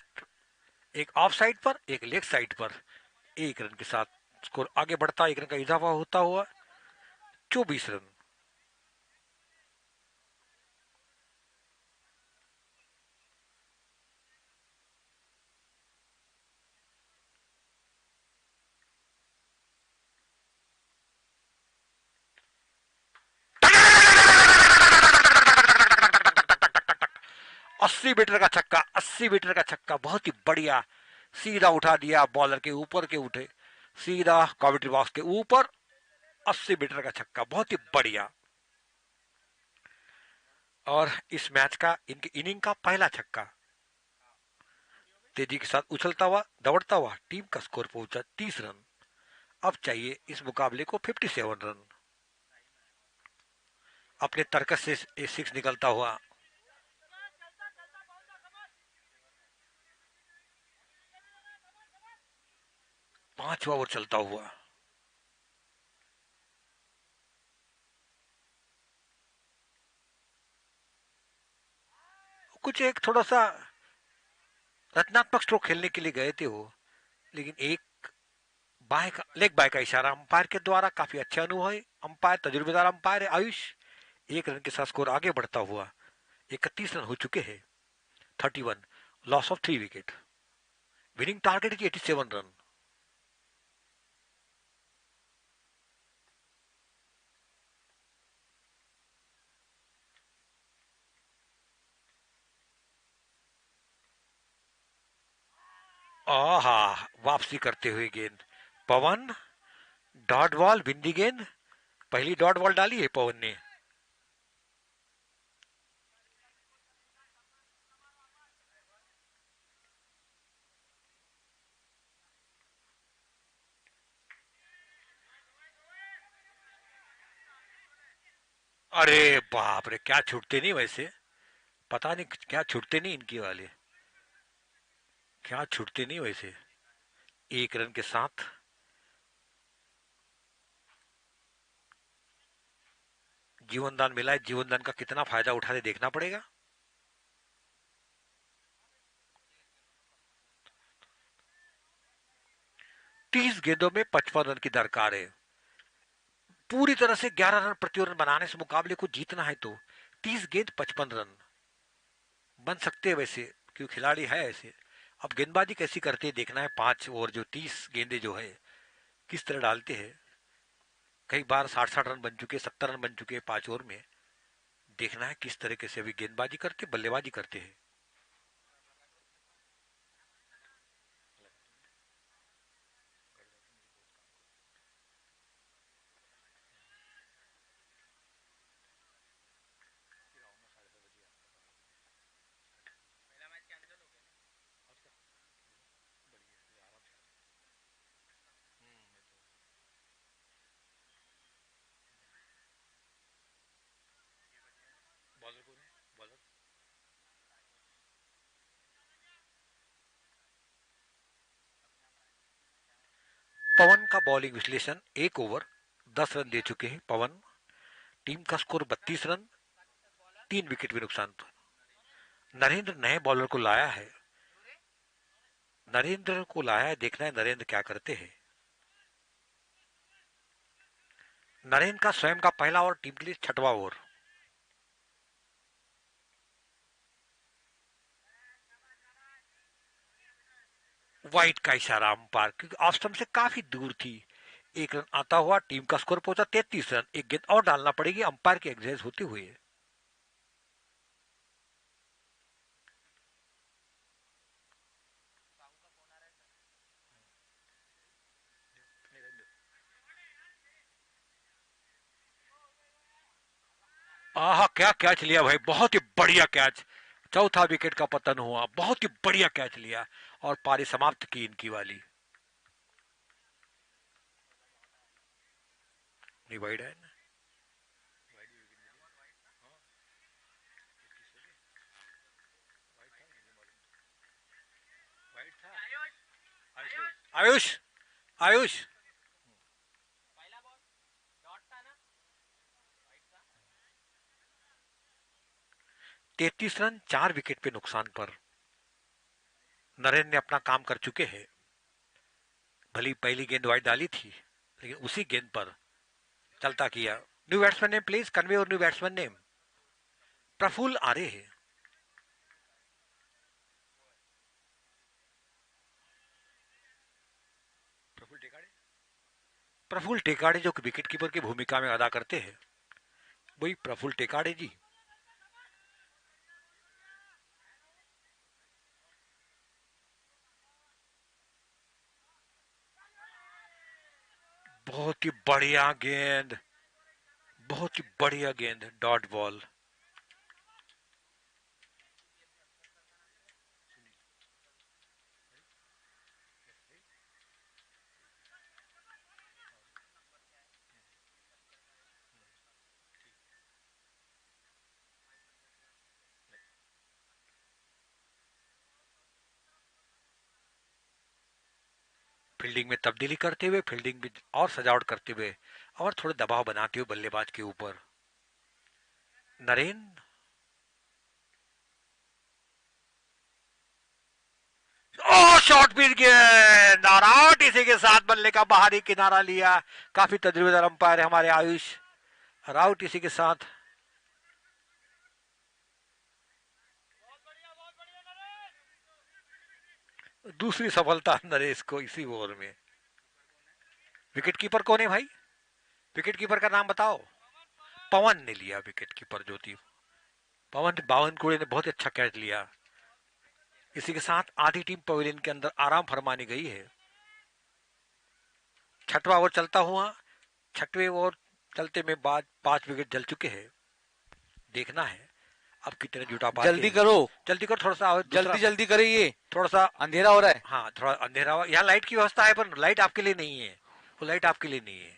एक ऑफ साइड पर, एक लेग साइड पर। एक रन के साथ स्कोर आगे बढ़ता, एक रन का इजाफा होता हुआ 24 रन। अस्सी मीटर का छक्का, 80 मीटर का छक्का, बहुत ही बढ़िया, सीधा उठा दिया, बॉलर के ऊपर के उठे, सीधा कमेंट्री बॉक्स के ऊपर। 80 मीटर का छक्का, बहुत ही बढ़िया। और इस मैच का, इनकी इनिंग का पहला छक्का, तेजी के साथ उछलता हुआ, दौड़ता हुआ, टीम का स्कोर पहुंचा 30 रन। अब चाहिए इस मुकाबले को 57 रन। अपने तर्कस से 6 निकलता हुआ। पांचवा ओवर चलता हुआ। कुछ एक थोड़ा सा रचनात्मक स्ट्रोक खेलने के लिए गए थे वो, लेकिन एक बाय का लेग बाय का इशारा अंपायर के द्वारा काफी अच्छा अनुभव है। अंपायर तजुर्बेदार अंपायर है आयुष। एक रन के साथ स्कोर आगे बढ़ता हुआ 31 रन हो चुके हैं। 31 loss of 3 wicket. Winning target is 87 run. आहा, वापसी करते हुए गेंद पवन। डॉट बॉल बिंदी गेंद। पहली डॉट बॉल डाली है पवन ने। अरे बाप रे, क्या छूटते नहीं वैसे। पता नहीं क्या छूटते नहीं इनकी वाले। क्या छूटते नहीं वैसे। एक रन के साथ जीवनदान मिला है। जीवनदान का कितना फायदा उठाते देखना पड़ेगा। 30 गेंदों में 55 रन की दरकार है। पूरी तरह से 11 रन प्रति ओवर बनाने से मुकाबले को जीतना है तो 30 गेंद 55 रन बन सकते हैं वैसे, क्यों खिलाड़ी है ऐसे। अब गेंदबाजी कैसी करते हैं देखना है। 5 ओवर जो 30 गेंदे जो है किस तरह डालते हैं। कई बार 60-60 रन बन चुके, 70 रन बन चुके 5 ओवर में। देखना है किस तरीके से अभी गेंदबाजी करते, बल्लेबाजी करते हैं। पवन का बॉलिंग विश्लेषण। 1 ओवर 10 रन दे चुके हैं पवन। टीम का स्कोर 32 रन, 3 विकेट भी नुकसान पर। नरेंद्र नए बॉलर को लाया है। नरेंद्र को लाया है, देखना है नरेंद्र क्या करते हैं। नरेंद्र का स्वयं का पहला ओवर, टीम के लिए 6वां ओवर। वाइट का इशारा अंपायर, क्योंकि ऑफ स्टंप से काफी दूर थी। एक रन आता हुआ टीम का स्कोर पहुंचा 33 रन। एक गेंद और डालना पड़ेगी अंपायर के एग्जाइज होते हुए। आहा, क्या कैच लिया भाई, बहुत ही बढ़िया कैच। चौथा विकेट का पतन हुआ, बहुत ही बढ़िया कैच लिया और पारी समाप्त की इनकी वाली। डिवाइड है ना। आयुष, आयुष 33 रन 4 विकेट पे नुकसान पर। नरेन ने अपना काम कर चुके हैं। भली पहली गेंद वाइड डाली थी, लेकिन उसी गेंद पर चलता किया। New batsman name please, convey और न्यू बैट्समैन नेम। प्रफुल्ल आरे है। प्रफुल्ल टेकाड़े जो विकेट कीपर की भूमिका में अदा करते हैं, वही प्रफुल्ल टेकाड़े जी। बहुत ही बढ़िया गेंद, बहुत ही बढ़िया गेंद, डॉट बॉल। फील्डिंग में तब्दीली करते हुए, फील्डिंग में और सजावट करते हुए और थोड़े दबाव बनाते हुए बल्लेबाज के ऊपर नरेन। बहुत शॉर्ट पिच गेंद और आउट। इसी के साथ बल्ले का बाहरी किनारा लिया। काफी तजुर्बेदार अंपायर है हमारे आयुष। और आउट इसी के साथ। दूसरी सफलता नरेश को इसी ओवर में। विकेट कीपर कौन है भाई? विकेट कीपर का नाम बताओ। पवन ने लिया विकेट कीपर जो थी। पवन बावनकुड़े ने बहुत अच्छा कैच लिया। इसी के साथ आधी टीम पवेलियन के अंदर आराम फरमाने गई है। छठवां ओवर चलता हुआ। छठवें ओवर चलते में बाद 5 विकेट जल चुके हैं। देखना है अब कितने जुटा पाते जल्दी हैं। करो, जल्दी करो थोड़ा सा। जल्दी जल्दी करिए, थोड़ा सा अंधेरा हो रहा है। हाँ थोड़ा अंधेरा हुआ। यहाँ लाइट की व्यवस्था है पर लाइट आपके लिए नहीं है। वो लाइट आपके लिए नहीं है।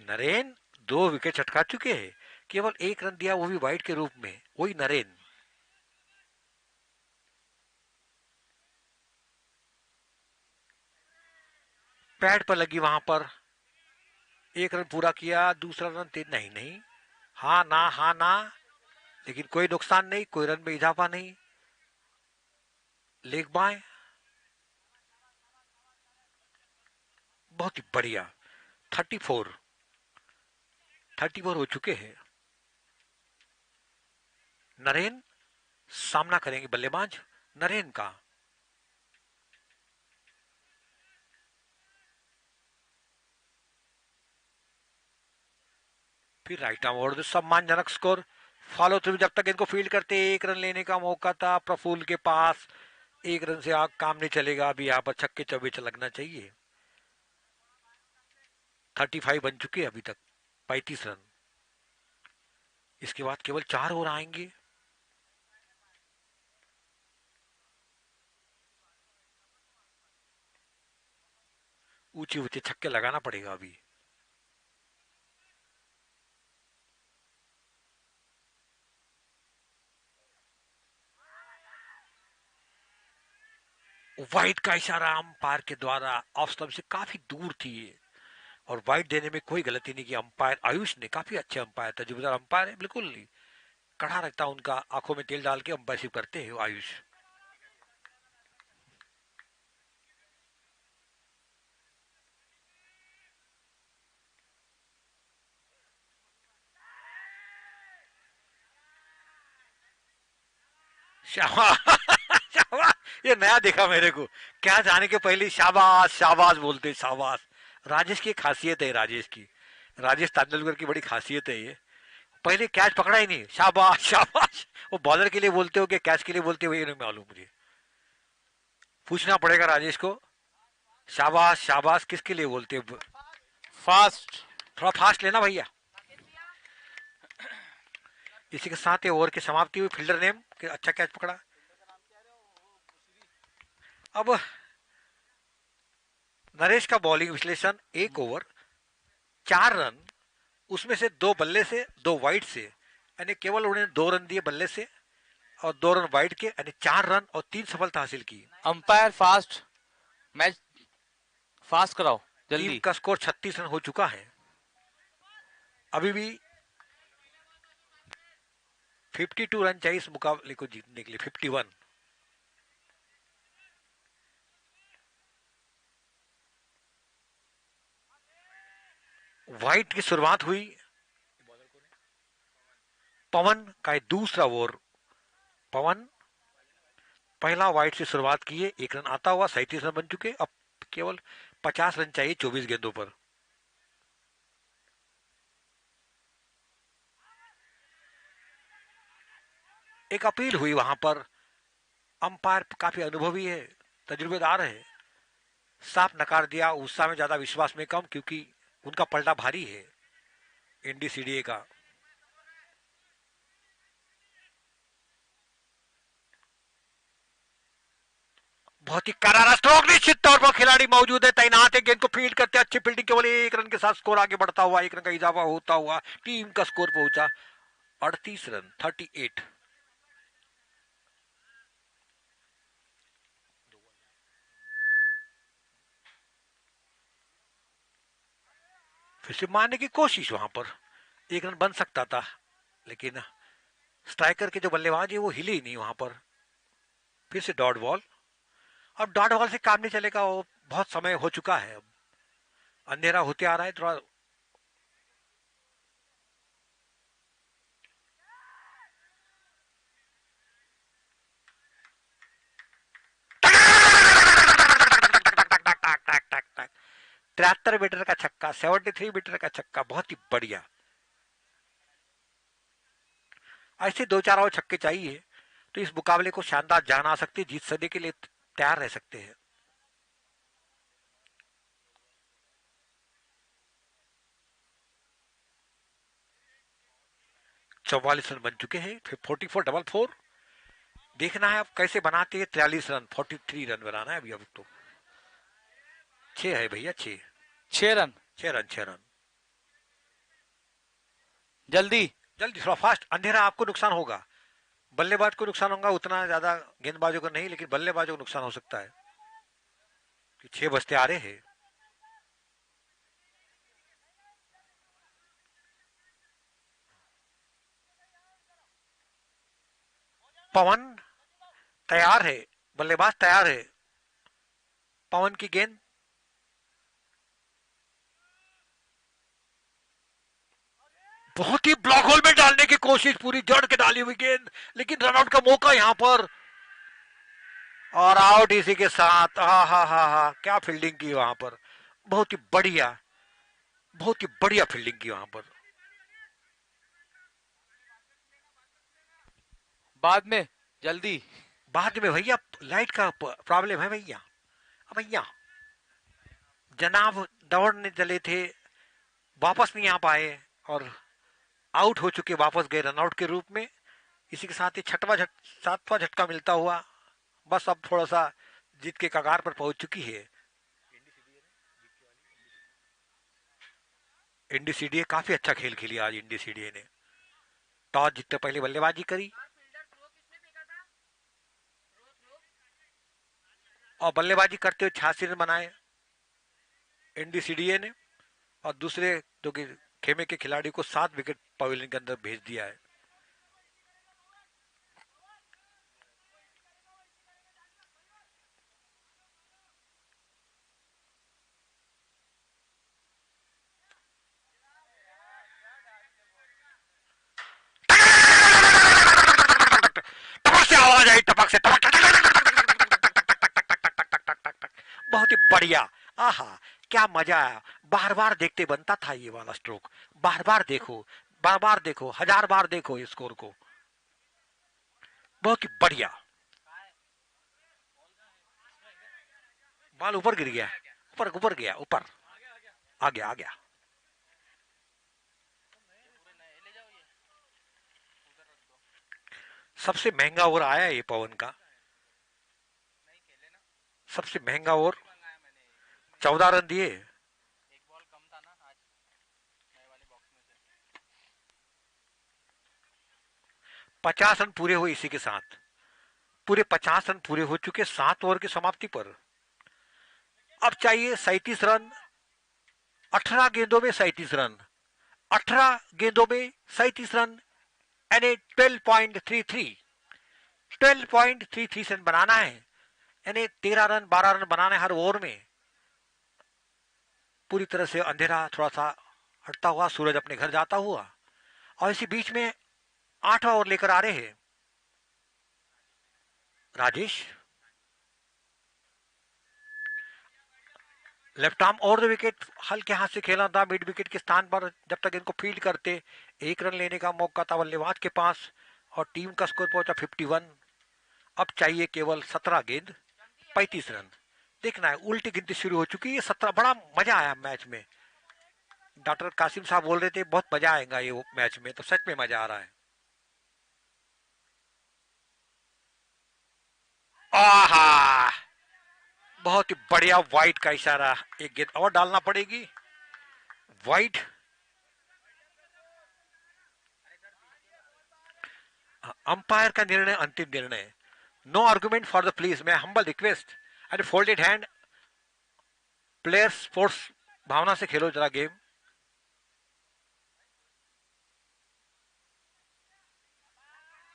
नरेन 2 विकेट चटका चुके हैं। केवल 1 रन दिया, वो भी वाइड के रूप में। वही नरेन। पैड पर लगी वहां पर। 1 रन पूरा किया। दूसरा रन नहीं नहीं। हाँ ना हाँ ना। लेकिन कोई नुकसान नहीं, कोई रन में इजाफा नहीं। लेग बाय बहुत ही बढ़िया। 34 हो चुके हैं। नरेन सामना करेंगे बल्लेबाज नरेन का। फिर राइट आर्म ओवर सम्मानजनक स्कोर। फॉलो थ्रू जब तक इनको फील्ड करते 1 रन लेने का मौका था प्रफुल्ल के पास। 1 रन से आग काम नहीं चलेगा। अभी यहाँ पर छक्के चौबे लगना चाहिए। 35 बन चुके हैं अभी तक। 35 रन। इसके बाद केवल 4 ओवर आएंगे। ऊंचे ऊंचे छक्के लगाना पड़ेगा अभी। वाइड का इशारा अंपायर के द्वारा ऑफ स्टंप से काफी दूर थी ये। और वाइड देने में कोई गलती नहीं की अंपायर आयुष ने। काफी अच्छे अंपायर, तजुर्बेदार अंपायर है। बिल्कुल नहीं कड़ा रहता उनका। आंखों में तेल डाल के अंपायरशिप करते हैं आयुष। शाबाश शाबाश। ये नया देखा मेरे को। क्या जाने के पहले शाबाश शाबाश बोलते। शाबाश। राजेश की खासियत है। राजेश की, राजेश तेंदुलकर की बड़ी खासियत है ये। पहले कैच पकड़ा ही नहीं, शाबाश शाबाश। वो बॉलर के लिए बोलते हो कि कैच के लिए बोलते हो ये नहीं मालूम मुझे। पूछना पड़ेगा राजेश को। शाबाश शाबाश किसके लिए बोलते हो? फास्ट। थोड़ा फास्ट लेना भैया। इसी के साथ ये ओवर की समाप्ति हुई। फील्डर नेम कि अच्छा कैच पकड़ा। अब नरेश का बॉलिंग विश्लेषण। 1 ओवर 4 रन, उसमें से 2 बल्ले से 2 वाइड से, यानी केवल उन्होंने 2 रन दिए बल्ले से और 2 रन वाइड के, यानी 4 रन और 3 सफलता हासिल की। अंपायर फास्ट, मैच फास्ट कराओ जल्दी। टीम का स्कोर 36 रन हो चुका है। अभी भी 52 रन चाहिए इस मुकाबले को जीतने के लिए। 51। वाइट की शुरुआत हुई। पवन का दूसरा ओवर। पवन पहला वाइट से शुरुआत की है। 1 रन आता हुआ 37 रन बन चुके। अब केवल 50 रन चाहिए 24 गेंदों पर। एक अपील हुई वहां पर। अंपायर काफी अनुभवी है, तजुर्बेदार है। साफ नकार दिया। उत्साह में ज्यादा, विश्वास में कम, क्योंकि उनका पलड़ा भारी है एनडीसीडीए का। बहुत ही करारा स्ट्रोक। निश्चित तौर पर खिलाड़ी मौजूद है, तैनात है, गेंद को फील्ड करते। अच्छी फील्डिंग। केवल 1 रन के साथ स्कोर आगे बढ़ता हुआ, 1 रन का इजाफा होता हुआ टीम का स्कोर पहुंचा 38 रन 38। फिर से मारने की कोशिश, वहां पर 1 रन बन सकता था, लेकिन स्ट्राइकर के जो बल्लेबाज है वो हिले ही नहीं वहां पर। फिर से डॉट बॉल। अब डॉट बॉल से काम नहीं चलेगा, वो बहुत समय हो चुका है, अब अंधेरा होते आ रहा है थोड़ा। टक 73 मीटर का छक्का, 73 मीटर का छक्का, बहुत ही बढ़िया। ऐसे 2-4 और छक्के चाहिए तो इस मुकाबले को शानदार जान आ सकती है, जीत सदी के लिए तैयार रह सकते हैं। चौवालीस रन बन चुके हैं, फिर 44 4 देखना है अब कैसे बनाते हैं। 43 रन, 43 रन बनाना है अभी तो 6 है भैया, 6 6 रन 6 रन 6 रन। जल्दी। जल्दी थोड़ा फास्ट, अंधेरा आपको नुकसान होगा, बल्लेबाज को नुकसान होगा, उतना ज्यादा गेंदबाजों को नहीं, लेकिन बल्लेबाजों को नुकसान हो सकता है कि 6 बजते आ रहे हैं। पवन तैयार है, बल्लेबाज तैयार है। पवन की गेंद, बहुत ही ब्लॉक होल में डालने की कोशिश, पूरी जड़ के डाली हुई गेंद, लेकिन रनआउट का मौका यहां पर, और आउट इसी के साथ। हा हा हा हा, क्या फील्डिंग की वहां पर, बहुत ही बढ़िया, बहुत ही बढ़िया फील्डिंग की वहां पर। बाद में जल्दी। बाद में भैया लाइट का प्रॉब्लम है भैया। भैया जनाब दौड़ने चले थे, वापस नहीं आ पाए और आउट हो चुके, वापस गए रनआउट के रूप में। इसी के साथ ही 7वां झटका मिलता हुआ, बस अब थोड़ा सा जीत के कगार पर पहुंच चुकी है। इंडी सीडीए काफी अच्छा खेल खेली आज इंडी सीडीए ने। टॉस जीतते पहले बल्लेबाजी करी और बल्लेबाजी करते हुए 86 रन बनाए इंडी सीडीए ने, और दूसरे जो कि खेमे के खिलाड़ी को 7 विकेट पवेलियन के अंदर भेज दिया है। टपक से आवाज आई, टपक से टपक, बहुत ही बढ़िया। आहा, क्या मजा आया, बार बार देखते बनता था ये वाला स्ट्रोक, बार बार देखो, बार बार देखो, 1000 बार देखो इस स्कोर को, बहुत ही बढ़िया। बॉल ऊपर गिर गया, ऊपर ऊपर गया, ऊपर आ गया, आ गया। सबसे महंगा ओवर आया ये पवन का, सबसे महंगा ओवर, 14 रन दिए। 50 रन पूरे हुए इसी के साथ, पूरे 50 रन पूरे हो चुके 7 ओवर की समाप्ति पर। अब चाहिए 37 रन, 18 गेंदों में 37 रन, 18 गेंदों में 37 रन, यानी 12.33 रन बनाना है, यानी 13 रन 12 रन बनाना है हर ओवर में। पूरी तरह से अंधेरा थोड़ा सा हटता हुआ, सूरज अपने घर जाता हुआ, और इसी बीच में 8वां ओवर लेकर आ रहे हैं Rajesh. Left arm over the wicket, हल्के हाथ से खेला था मिड विकेट के स्थान पर, जब तक इनको फील्ड करते 1 रन लेने का मौका था बल्लेबाज के पास, और टीम का स्कोर पहुंचा 51। अब चाहिए केवल 17 गेंद, 35 रन। देखना है, उल्टी गिनती शुरू हो चुकी है 17। बड़ा मजा आया मैच में, डॉक्टर कासिम साहब बोल रहे थे बहुत मजा आएगा ये मैच में, तो सच में मजा आ रहा है। आहा, बहुत ही बढ़िया, वाइट का इशारा, एक गेंद और डालना पड़ेगी, वाइट। अंपायर का निर्णय अंतिम निर्णय, no argument for the please, मैं humble request and folded hand, players sports भावना से खेलो जरा गेम।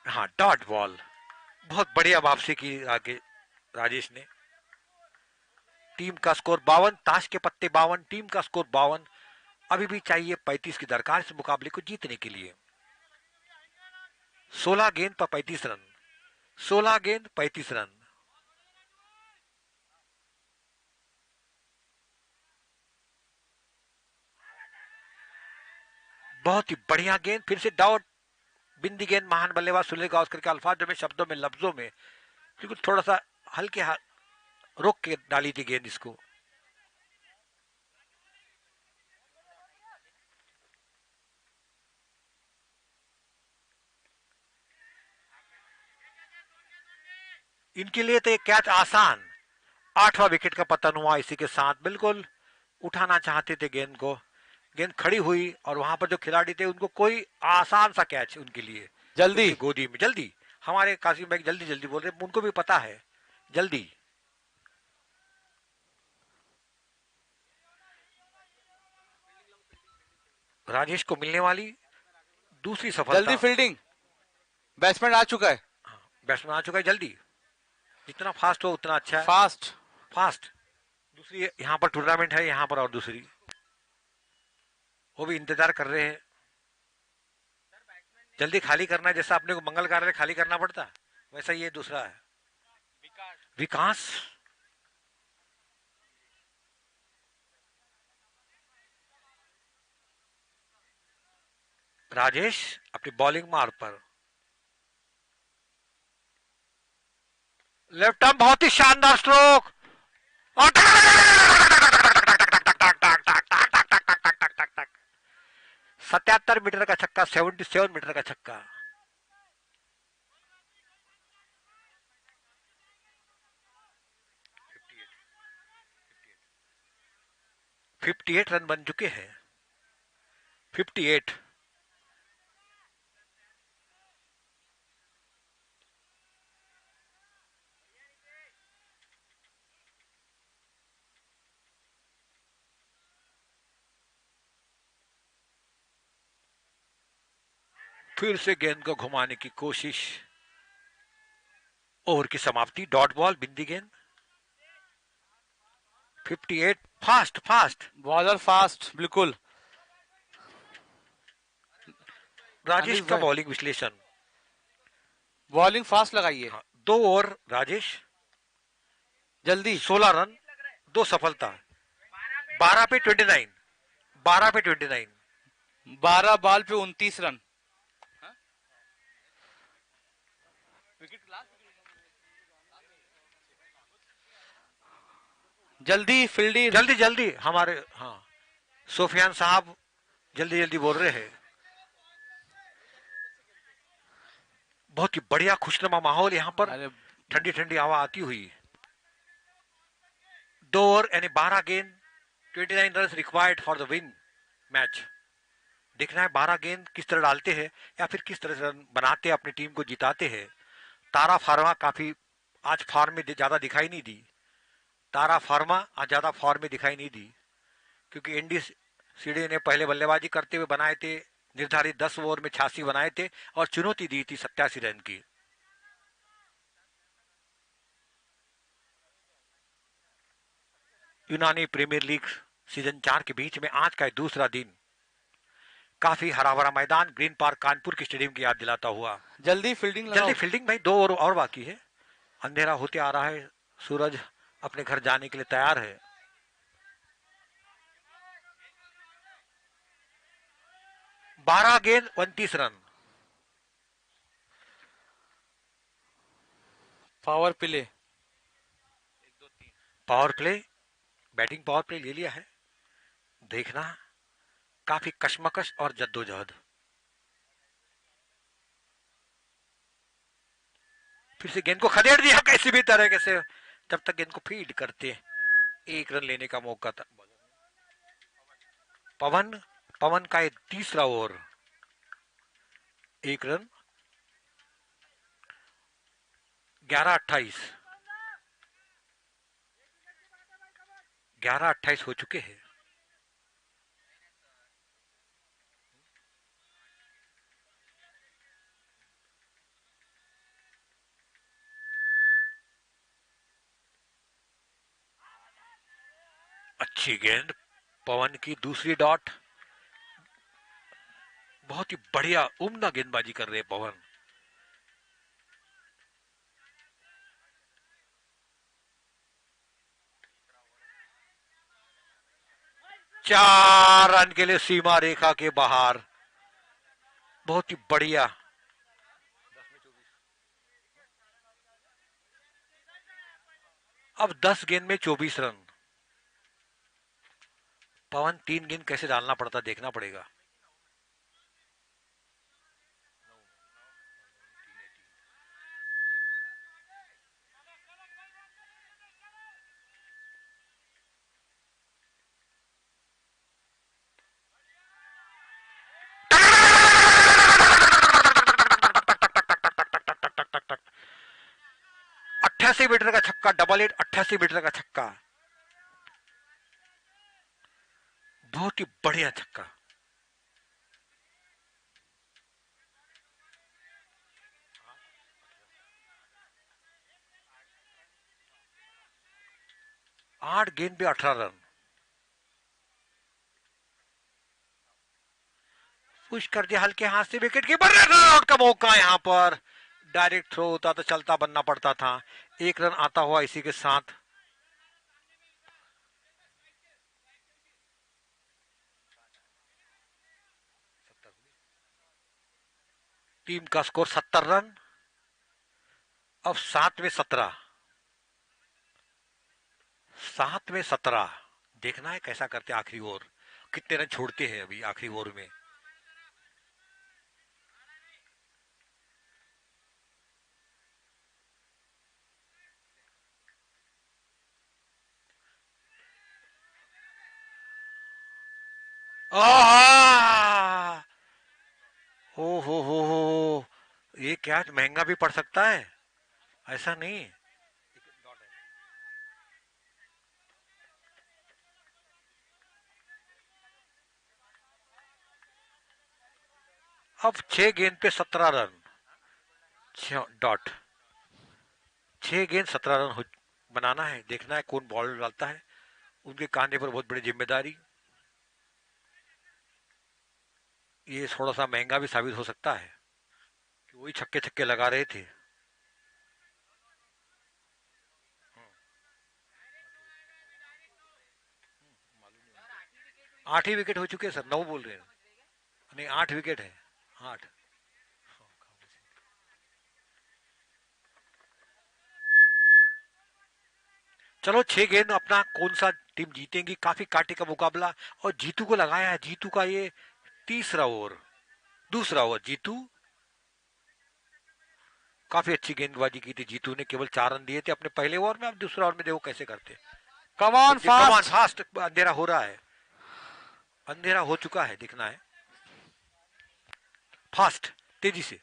हाँ, डॉट बॉल। बहुत बढ़िया वापसी की आगे राजेश ने। टीम का स्कोर 52, ताश के पत्ते 52, टीम का स्कोर 52। अभी भी चाहिए 35 की दरकार इस मुकाबले को जीतने के लिए। 16 गेंद पर 35 रन, 16 गेंद 35 रन। बहुत ही बढ़िया गेंद, फिर से डॉट बिंदी गेंद। महान बल्लेबाज सुनील गावस्कर के अल्फाजों में, शब्दों में, लफ्जों में बिल्कुल थोड़ा सा हल्के हाथ रोक के डाली थी गेंद इसको। इनके लिए तो एक कैच आसान। 8वां विकेट का पतन हुआ इसी के साथ। बिल्कुल उठाना चाहते थे गेंद को, गेंद खड़ी हुई और वहां पर जो खिलाड़ी थे उनको कोई आसान सा कैच उनके लिए, जल्दी उनकी गोदी में जल्दी। हमारे कासिम भाई जल्दी जल्दी बोल रहे, उनको भी पता है जल्दी। राजेश को मिलने वाली दूसरी सफलता। जल्दी फील्डिंग, बैट्समैन आ चुका है। बैट्समैन आ चुका है, जल्दी जितना फास्ट हो उतना अच्छा है। Fast fast. दूसरी यहाँ पर टूर्नामेंट है, यहाँ पर और दूसरी, वो भी इंतजार कर रहे हैं। जल्दी खाली करना है, जैसा अपने को मंगल कार्यालय खाली करना पड़ता वैसा ये दूसरा है। विकास राजेश अपनी बॉलिंग मार पर लेफ्ट आर्म, बहुत ही शानदार स्ट्रोक और 77 मीटर का छक्का, 77 मीटर का छक्का। फिफ्टी 58 रन बन चुके हैं। 58। फिर से गेंद को घुमाने की कोशिश। ओवर की समाप्ति, डॉट बॉल, बिंदी गेंद। 58। फास्ट फास्ट बॉलर, फास्ट बिल्कुल। राजेश का बॉलिंग विश्लेषण। बॉलिंग फास्ट लगाइए। हाँ, 2 ओवर राजेश, जल्दी 16 रन, 2 सफलता, 12 पे 29, 12 पे 29। 12 बॉल पे 29 रन। जल्दी फील्डी, जल्दी जल्दी हमारे, हाँ सुफियान साहब जल्दी जल्दी बोल रहे हैं। बहुत ही बढ़िया खुशनुमा माहौल यहाँ पर, अरे ठंडी ठंडी हवा आती हुई। 2 ओवर यानी 12 गेंद, 29 run required for the win match. देखना है 12 गेंद किस तरह डालते हैं या फिर किस तरह से रन बनाते हैं, अपनी टीम को जिताते हैं। तारा फार्मा काफी आज फॉर्म में ज्यादा दिखाई नहीं दी। तारा फार्मा आज ज्यादा फॉर्म में दिखाई नहीं दी, क्योंकि एनडी सीडी ने पहले बल्लेबाजी करते हुए बनाए थे, निर्धारित 10 ओवर में 86 बनाए थे और चुनौती दी थी 87 रन की। यूनानी प्रीमियर लीग सीजन 4 के बीच में आज का दूसरा दिन, काफी हरा भरा मैदान, ग्रीन पार्क कानपुर की स्टेडियम की याद दिलाता हुआ। जल्दी फील्डिंग लगाओ। जल्दी फील्डिंग भाई, 2 ओवर और बाकी है। अंधेरा होते आ रहा है, सूरज अपने घर जाने के लिए तैयार है। बारह गेंद 29 run. Power play, power play, batting power play ले लिया है। देखना काफी कशमकश और जद्दोजहद। फिर से गेंद को खदेड़ दिया कैसी भी तरह से, जब तक गेंद को फीड करते 1 रन लेने का मौका था। पवन, पवन का एक तीसरा ओवर, 1 रन, 11-28, 11-28 हो चुके हैं। अच्छी गेंद, पवन की दूसरी डॉट। बहुत ही बढ़िया उम्दा गेंदबाजी कर रहे हैं पवन। 4 रन के लिए सीमा रेखा के बाहर। बहुत ही बढ़िया। अब 10 गेंद में 24 रन। पवन 3 गेंद कैसे डालना पड़ता देखना पड़ेगा। टक टक टक। 88 मीटर का छक्का, डबल 8, 88 मीटर का छक्का। बहुत ही बढ़िया छक्का। आठ गेंद पे 18 रन। पुश कर दिया हल्के हाथ से, विकेट कीपर ने रन आउट का मौका। यहां पर डायरेक्ट थ्रो होता तो चलता बनना पड़ता था। 1 रन आता हुआ इसी के साथ। टीम का स्कोर 70 रन। अब 7 में 17। 7 में 17। देखना है कैसा करते आखिरी ओवर, कितने रन छोड़ते हैं अभी आखिरी ओवर में। आहा! ओ हो, ये क्या महंगा भी पड़ सकता है, ऐसा नहीं। अब 6 गेंद पे 17 रन। डॉट। 6 गेंद 17 रन बनाना है। देखना है कौन बॉल डालता है, उनके कांधे पर बहुत बड़ी जिम्मेदारी। ये थोड़ा सा महंगा भी साबित हो सकता है कि वही छक्के छक्के लगा रहे थे। 8 ही विकेट हो चुके हैं सर, 9 बोल रहे हैं। नहीं 8 विकेट है, 8। चलो 6 गेंद अपना कौन सा टीम जीतेंगी, काफी कांटे का मुकाबला। और जीतू को लगाया है, जीतू का ये तीसरा ओवर, दूसरा ओवर। जीतू काफी अच्छी गेंदबाजी की थी जीतू ने, केवल 4 रन दिए थे अपने पहले ओवर में। अब दूसरा ओवर में देखो कैसे करते। Come on come on fast. Fast, अंधेरा हो रहा है, अंधेरा हो चुका है, दिखना है फास्ट, तेजी से।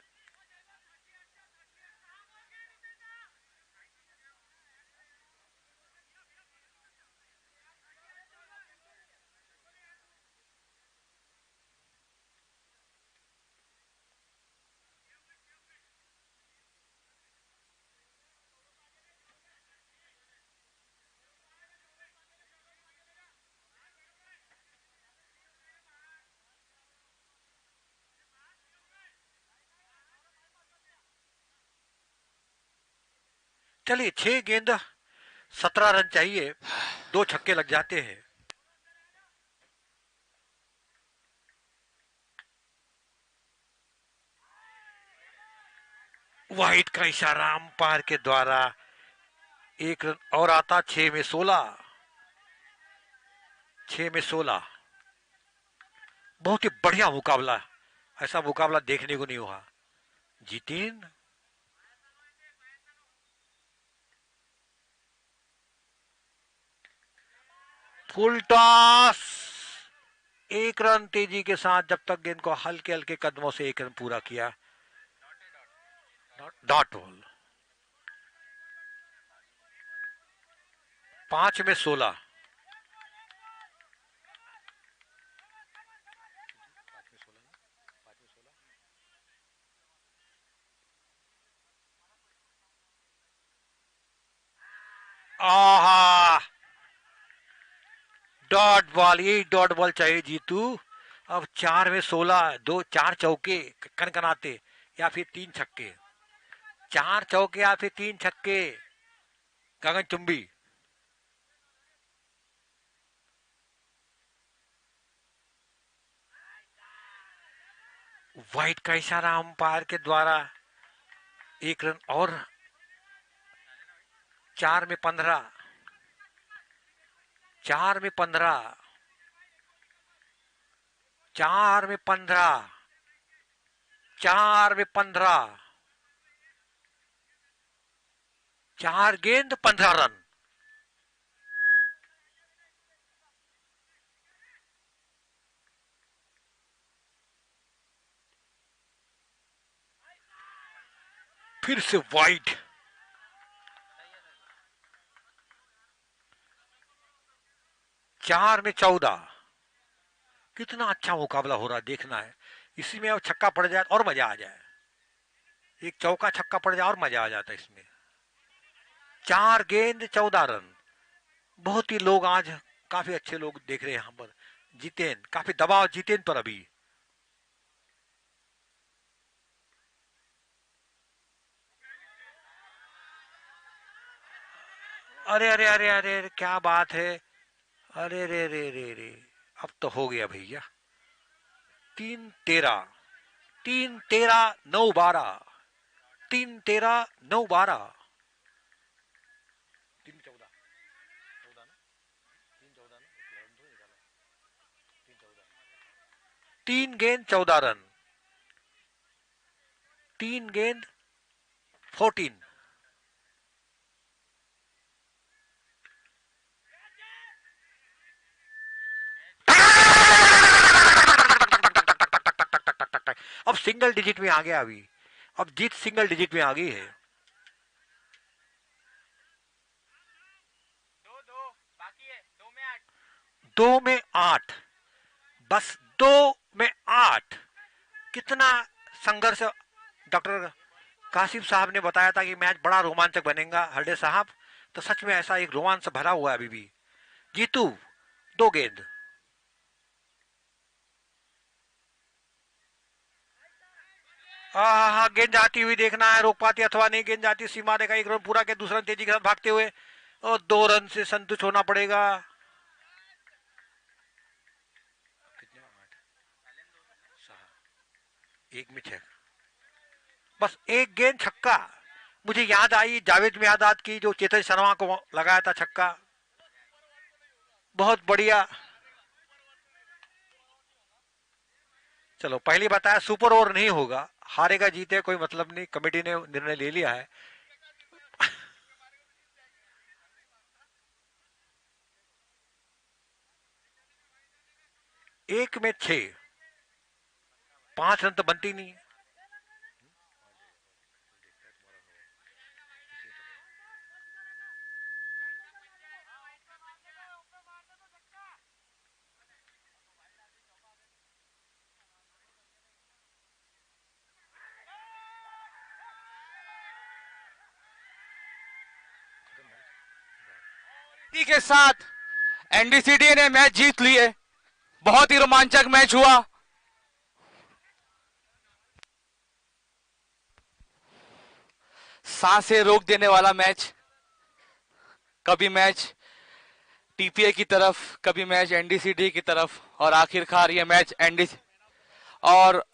चलिए 6 गेंद 17 रन चाहिए, 2 छक्के लग जाते हैं। वाइट का इशारा अंपायर के द्वारा। 1 रन और आता। 6 में 16। 6 में 16। बहुत ही बढ़िया मुकाबला, ऐसा मुकाबला देखने को नहीं हुआ। Jitin full toss. 1 रन तेजी के साथ, जब तक गेंद को हल्के हल्के कदमों से 1 रन पूरा किया। Dot ball. 5 में 16। आहा, डॉट बॉल, यही डॉट बॉल चाहिए जीतू। अब 4 में 16, 4 चौके कनकनाते या फिर 3 छक्के, 4 चौके या फिर 3 छक्के, गगनचुंबी। वाइट का इशारा अंपायर के द्वारा, 1 रन और। 4 में 15, 4 में 15, 4 में 15, 4 में 15, 4 गेंद 15 रन। फिर से वाइड, चार में 14। कितना अच्छा मुकाबला हो रहा है, देखना है। इसी में अब छक्का पड़ जाए और मजा आ जाए, एक चौका छक्का पड़ जाए और मजा आ जाता है इसमें। 4 गेंद 14 रन। बहुत ही लोग आज काफी अच्छे लोग देख रहे हैं यहाँ पर। जितेन, काफी दबाव जितेन पर अभी। अरे अरे अरे अरे अरे, क्या बात है। अरे रे रे रे रे, अब तो हो गया भैया। 3-13, 3-13, 9-12, 3-13, 9-12, 3-14, 3 गेंद 14 रन, 3 गेंद 14। अब सिंगल डिजिट में आ गया अभी, अब जीत सिंगल डिजिट में आ गई है। 2 में 8, बस 2 में 8। कितना संघर्ष। डॉक्टर कासिम साहब ने बताया था कि मैच बड़ा रोमांचक बनेगा हरडे साहब, तो सच में ऐसा एक रोमांच भरा हुआ है अभी भी। जीतू 2 गेंद। हाँ, गेंद जाती हुई देखना है, रोक पाती अथवा नहीं। गेंद जाती सीमा रेखा, 1 रन पूरा के दूसरा तेजी के साथ भागते हुए, और 2 रन से संतुष्ट होना पड़ेगा। एक में 6, बस 1 गेंद छक्का। मुझे याद आई जावेद मियादाद की, जो चेतन शर्मा को लगाया था छक्का। बहुत बढ़िया। चलो, पहले बताया सुपर ओवर नहीं होगा, हारेगा जीते कोई मतलब नहीं, कमेटी ने निर्णय ले लिया है। एक में 6, 5 रन तो बनती नहीं। के साथ एनडीसीडी ने मैच जीत लिए। बहुत ही रोमांचक मैच हुआ। सांसें रोक देने वाला मैच। कभी मैच टीपीए की तरफ, कभी मैच एनडीसीडी की तरफ, और आखिरकार ये मैच एनडीसी और